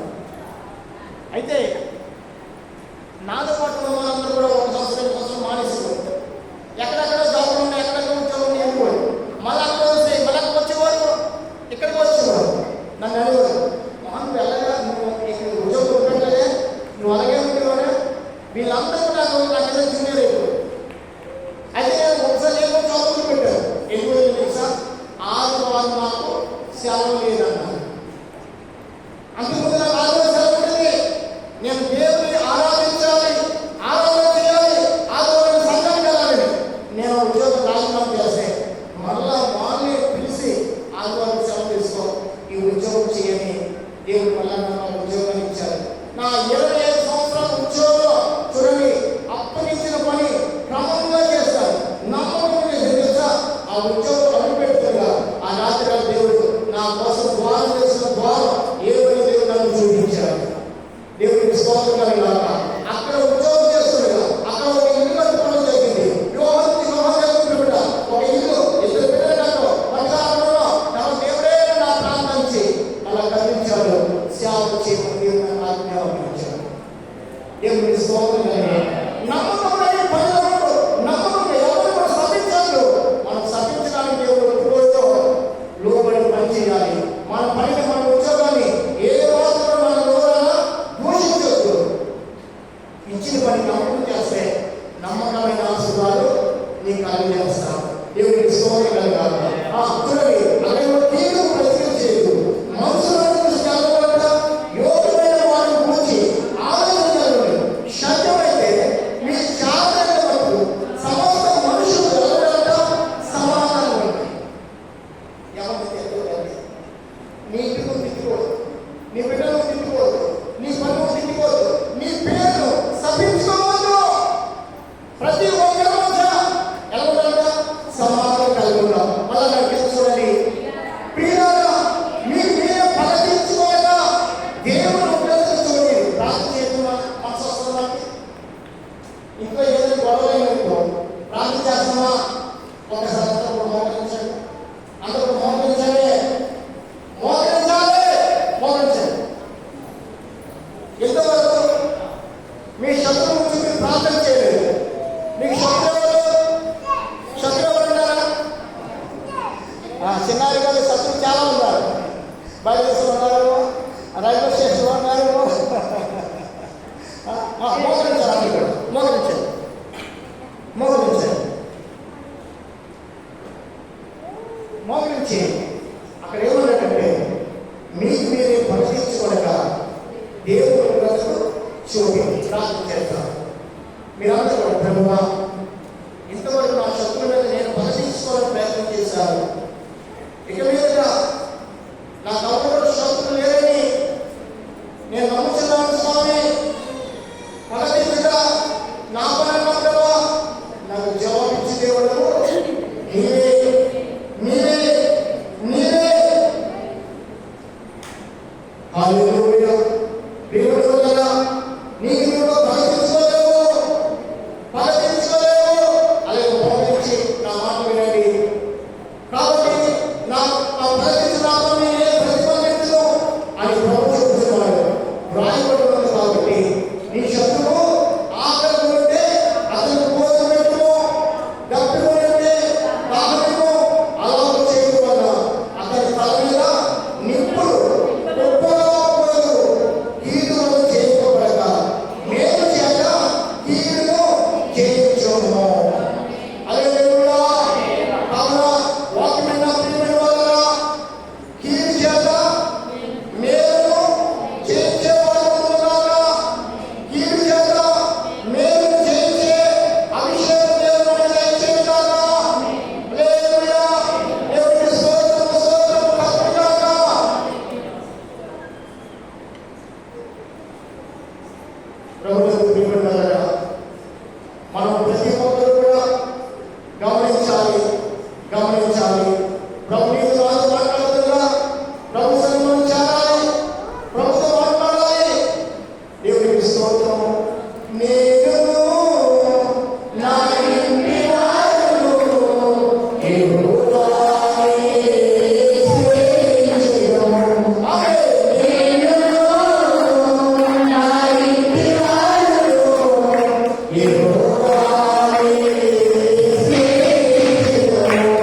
అయితే నాతో పాటు ఉన్న వాళ్ళందరూ కూడా 1 సంవత్సరం మానేసేవారు. ఎక్కడెక్కడ జాబులు ఉన్నాయి, ఎక్కడెక్కడ ఉద్యోగం వెళ్ళిపోయి మళ్ళీ అక్కడ వస్తే మళ్ళీ అక్కడ వచ్చేవారు, ఇక్కడికి వచ్చేవారు. నన్ను అడిగారు, మోహన్ వెళ్ళగా నువ్వు ఇక్కడ ఉద్యోగం ఉంటాడే, నువ్వు అలాగే ఉండేవాడే. వీళ్ళందరూ నాకేదో జూనియర్ అయిపోయి. అయితే నేను ఒకసారి ఏమో జాబులు పెట్టాను. ఎందుకు తెలుసా? 6 వారం నాకు సెలవు లేదన్నారు. అంతకుముందు నాకు 6 రోజులు సెలవు ఉంటుంది. నేను దేవుని ఆరాధన చేయాలి, ఆదివారం సంఘానికి వెళ్ళాలి. నేను ఉద్యోగం రాజీనామా చేస్తే మళ్ళా వాళ్ళని పిలిచి ఆదివారం సెలవు తీసుకో, ఈ ఉద్యోగం చేయని దేవుడు మళ్ళా నాకు ఉద్యోగాన్ని ఇచ్చారు. నా 25 సంవత్సరాల ఉద్యోగంలో చూడండి, అప్పగించిన పని క్రమంగా చేస్తారు. నమ్మకం తెలుసా? ఆ ఉద్యోగం అడుగుపెడుతుండగా ఆ రాత్రి దేవుడు నా కోసం ద్వారం చేసిన ద్వారం ఏమని దేవుడు నన్ను చూపించాడు. దేవుడికి స్తోత్రం కలుగుగాక. అక్కడ ఉద్యోగం చేస్తుండగా అక్కడ ఒక ఇల్లు కట్టుకోవడం జరిగింది. వివాహం చేసుకుంటుంట ఒక ఇల్లు, 2 బిడ్డలు పరిహారంలో తన దేవుడే నా ప్రాంతానికి అలా కల్పించాడు. సేవ చేయమని దేవుడు నన్ను ఆజ్ఞాపించాడు. దేవుడికి స్తోత్రం కలుగుగాక. నమ్మకం నమ్మకం ఎవరు కూడా సభించాడు. మనం సభించడానికి దేవుడు ఎప్పుడో లోబడి పని చేయాలి. మన పనిని, మన ఉద్యోగాన్ని ఏ మాత్రం మన లోన దూషించొద్దు. ఇచ్చిన పని నమ్మకం చేస్తే నమ్మకమైన ఆశీర్వాదాలు నీకు కలిగేస్తాం. దేవుడికి స్తోత్రం కలుగుగాక. చూడండి, అక్కడ తీరు ప్రశ్న చేయదు. మనుషులను యోగ్యమైన వారిని గురించి ఆలోచించాలి. సత్యమైతే మీ చాలైన వరకు సమస్త మనుషులు ఎవరంట సమాధానం ఉంటాయి. ఎవరికి తెలియదు. నీ ఇంటికి తిట్టుకోవద్దు, నీ బిడ్డను తిట్టుకోవద్దు, నీ పనులు తిట్టుకోవద్దు, నీ పేరు సభించుకోవద్దు. ప్రతి ఒక్కరి మధ్య ఎలా ఉండాలంట? సమాధానం కలిగి ఉండాలి. మళ్ళా నాకు చూడండి, ప్రియులారా మీరు మీరే పలకించుకోగా దేవుడు ఉపయోగించుకోండి. ప్రార్థన చేస్తున్నా మనసు వస్తుంది. ఇంట్లో ఏదైనా గొడవలైనప్పుడు ప్రార్థన చేస్తామా? ఒకసారి అందరూ మోకరించండి, అందరూ మోకరించాలి. ఎంతవరకు మీ శత్రువు గురించి మీరు ప్రార్థన చేయలేదు. మీకు శత్రువు ఉన్నారా? చిన్నారి గారి శత్రువు చాలా ఉన్నారు. బయలుదేరి ఉన్నారు, రైల్వే స్టేషన్ ఉన్నారు. మోకరించాలి, మోకరించాలి, మోకరించాలి, మోకరించి అక్కడ ఏమన్నాడంటే, మీకు మీరే పరిశీలించుకోలేక దేవుడు బ్రతుకు చూపి ప్రార్థన చేస్తారు. మీరందరూ కూడా, ప్రభువా ఇంతవరకు నా శత్రువుల మీద నేను పరిశీలించుకోవాలని ప్రయత్నం చేశాను. ఇక మీదుగా నాకు ఎవరు శత్రువు లేరని నేను నమ్ముతున్నాను స్వామి. మొదటిగా నా పని ప్రభువా నాకు జవాబిచ్చి దేవుడు నీవే. హల్లెలూయా. హల్లెలూయా. దేవుని వలన నీకు నువ్వు పలకించుకోలేవు. అలాగే మోకరించి నా మాట వినండి. కాబట్టి నా పలకించున్నామని ఏ ప్రతిఫలించు అని ప్రభువు చెబుతున్నాడు. రాయబడి ఉన్నది. కాబట్టి నీ శత్రువు ఆకలి ఉంటే అతను భోజనం పెట్టుము, దప్పికొని ఉంటే దాహము అలాగ చేయడం వల్ల అతని తల మీద నిప్పులు ఉప్పకపోదు. కీడును చేయకపోక మేలు చేత కీడును చేయించుము. హల్లెలూయా. కావున వాక్యమైన ప్రియమైన వారలారా, కీడు చేత మేలును చేయించేవాడుగాక. కీడు చేత మేలు చేయించే అభిషేకం దేవుడు దయచేయుగాక. హల్లెలూయా. దేవునికి స్తోత్రము, స్తోత్రము కలుగుగాక. ప్రభువుకు ప్రియమైన వారలారా, మనం ప్రతి ఒక్కరు కూడా గమనించాలి. ప్రభు నీతో నాతో మాట్లాడుతున్నా, ప్రభు సన్నిధిలో చేరాలి, ప్రభుతో మాట్లాడాలి. దేవునికి స్తోత్రము. నేను నా ఇంటి వారు యెహోవానే సేవించెదము. ఆమేన్. నేను నా ఇంటి వారు యెహోవానే సేవించెదము.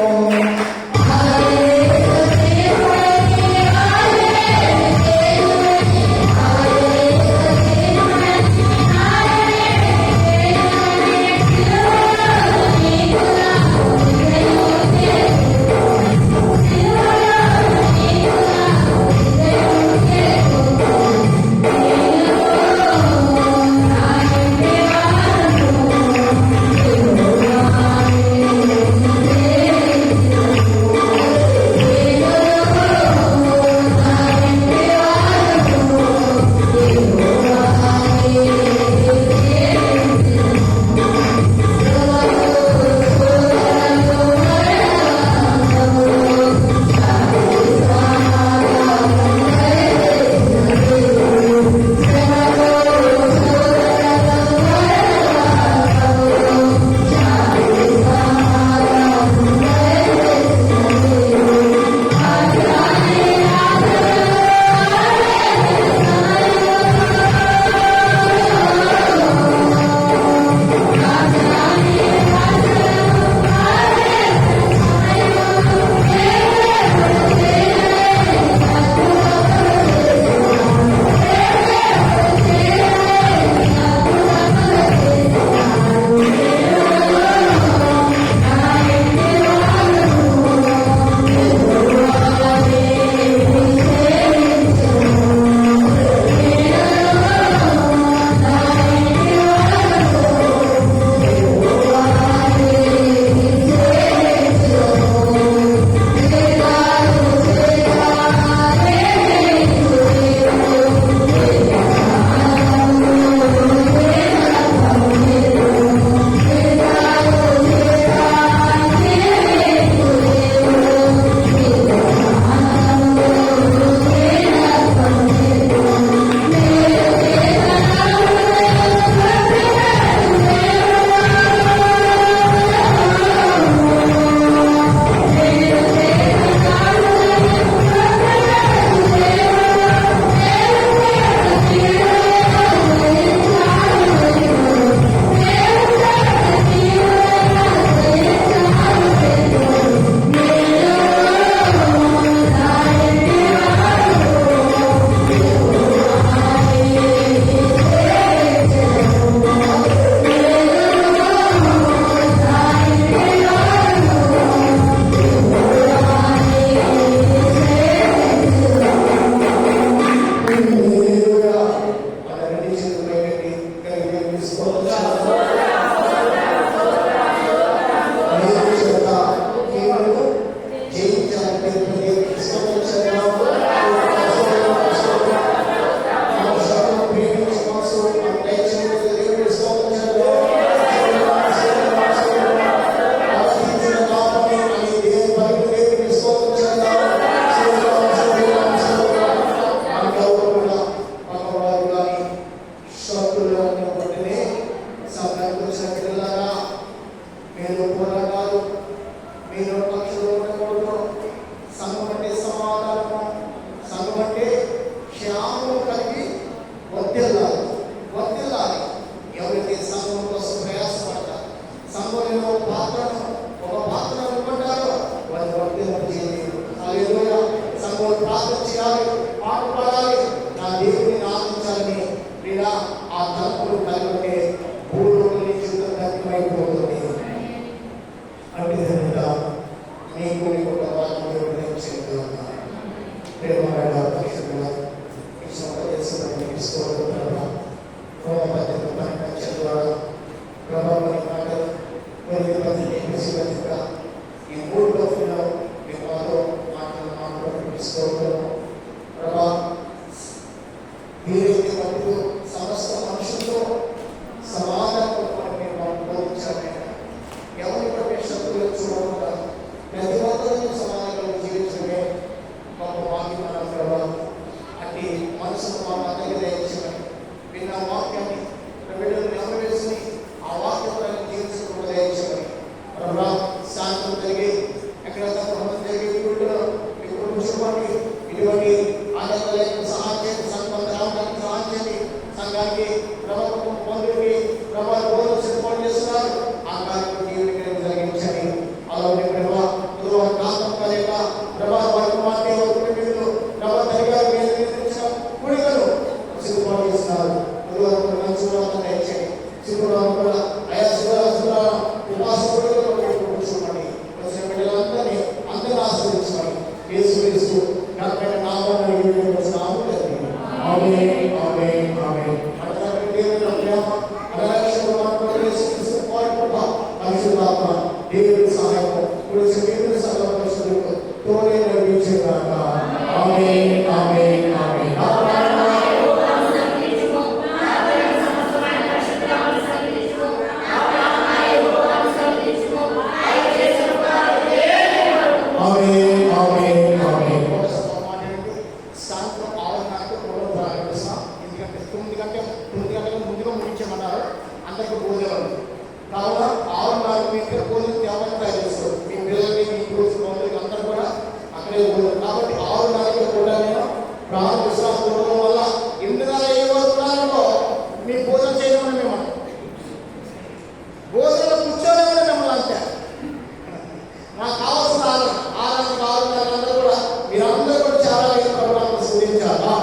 వర్తిల్లాలి వర్తిల్లాలి. ఎవరైతే సంఘం కోసం ప్రయాసపడతారు, సంఘంలో ఒక పాత్రను ఇవ్వబడ్డారో వారిని వర్తిల్లాలి. హల్లెలూయా. సంఘం ప్రార్థన చేయాలి, పాట పాడాలి, నా దేవుడిని ఆనందించాలని లేదా ఆ తలుపులు కలిగి ఉంటే భూలోని జీవితం దగ్ధమైపోతుంది. అంటే మీకు మీ కుటుంబాలను దేవుడిని చేస్తున్నాను. ప్రేమమైన పరిశుద్ధుల ఈ సంప్రదేశాన్ని తీసుకోవడం రోమపద్ధతి చదువు ప్రభావాన్ని మాటలు పద్ధతిగా ఈ మూడు రోజుల్లో మీకు మాతో మాటలు తీసుకోవడం ప్రభా మీరైతే మటుకు సమస్త మనుషులతో సమాధానం మీరు బోధించాలి. ఎవరి బట్టి శత్రువులు చూడకుండా ప్రతి ఒక్కరితో సమాధానం జీవించడమే గొప్ప వాక్యం అన్నారు ప్రభా. అట్టి మనసును మా దగ్గర దయచేయమని విన్న వాక్యాన్ని బిడ్డలు నెరవేర్చి ఆ వాక్యం జీవించకుండా దయచేయమని ప్రభా. శాంతం కలిగి ఎక్కడ తప్పకుండా జరిగే వీళ్ళలో మీ కుటుంబాన్ని ఇటువంటి ఆనందలేక సహాయం చేయండి, సంబంధానికి సహాయం చేయండి, సంఘానికి ప్రభుత్వం బంధువులకి ప్రభావ బోధన సిద్ధపాటు చేస్తున్నారు. ఆ కార్యక్రమం జీవితం జరిగించండి. అలాగే ప్రభావ కాంతం కలిగ ప్రభావ వారి మాటే ప్రభావ తరిగా కూడికలు సిద్ధపాటు చేస్తున్నారు. మంచి దయచేయండి. శివరాము కూడా అయా శివరాము ఉపాస కూడికలు వచ్చిన బిడ్డలందరినీ అందరూ ఆశీర్వదించమని యేసు నాపైన నామమున నామము కలిగి ఆమేన్ ఆమేన్ ఆమేన్. అట్లాగే దేవుని ప్రేమ అలక్షణమైన యేసు కోరుకుంటా పరిశుద్ధాత్మ దేవుని సహాయము గురించి దేవుని సహవాసముతో తోడే నడిపించుగాక. ఆమేన్ ఆమేన్ ఆమేన్. అందరికీ భోజనం కావున 6:30 మీకు భోజనం తేవాలని ట్రై చేస్తారు. మీ పిల్లలకి మీ రోజు అందరూ కూడా అక్కడే భోజనం. కాబట్టి 6:30 కూడా నేను ప్రాణ విశ్రాంతి చూడడం వల్ల 8:30 వరకు మీ భోజనం చేయడం మిమ్మల్ని భోజనం కూర్చోనే మిమ్మల్ని అంతే. నాకు కావాల్సిన 6:30 అందరూ కూడా మీరందరూ కూడా చాలా ప్రోగ్రాం స్వీకరించాలా.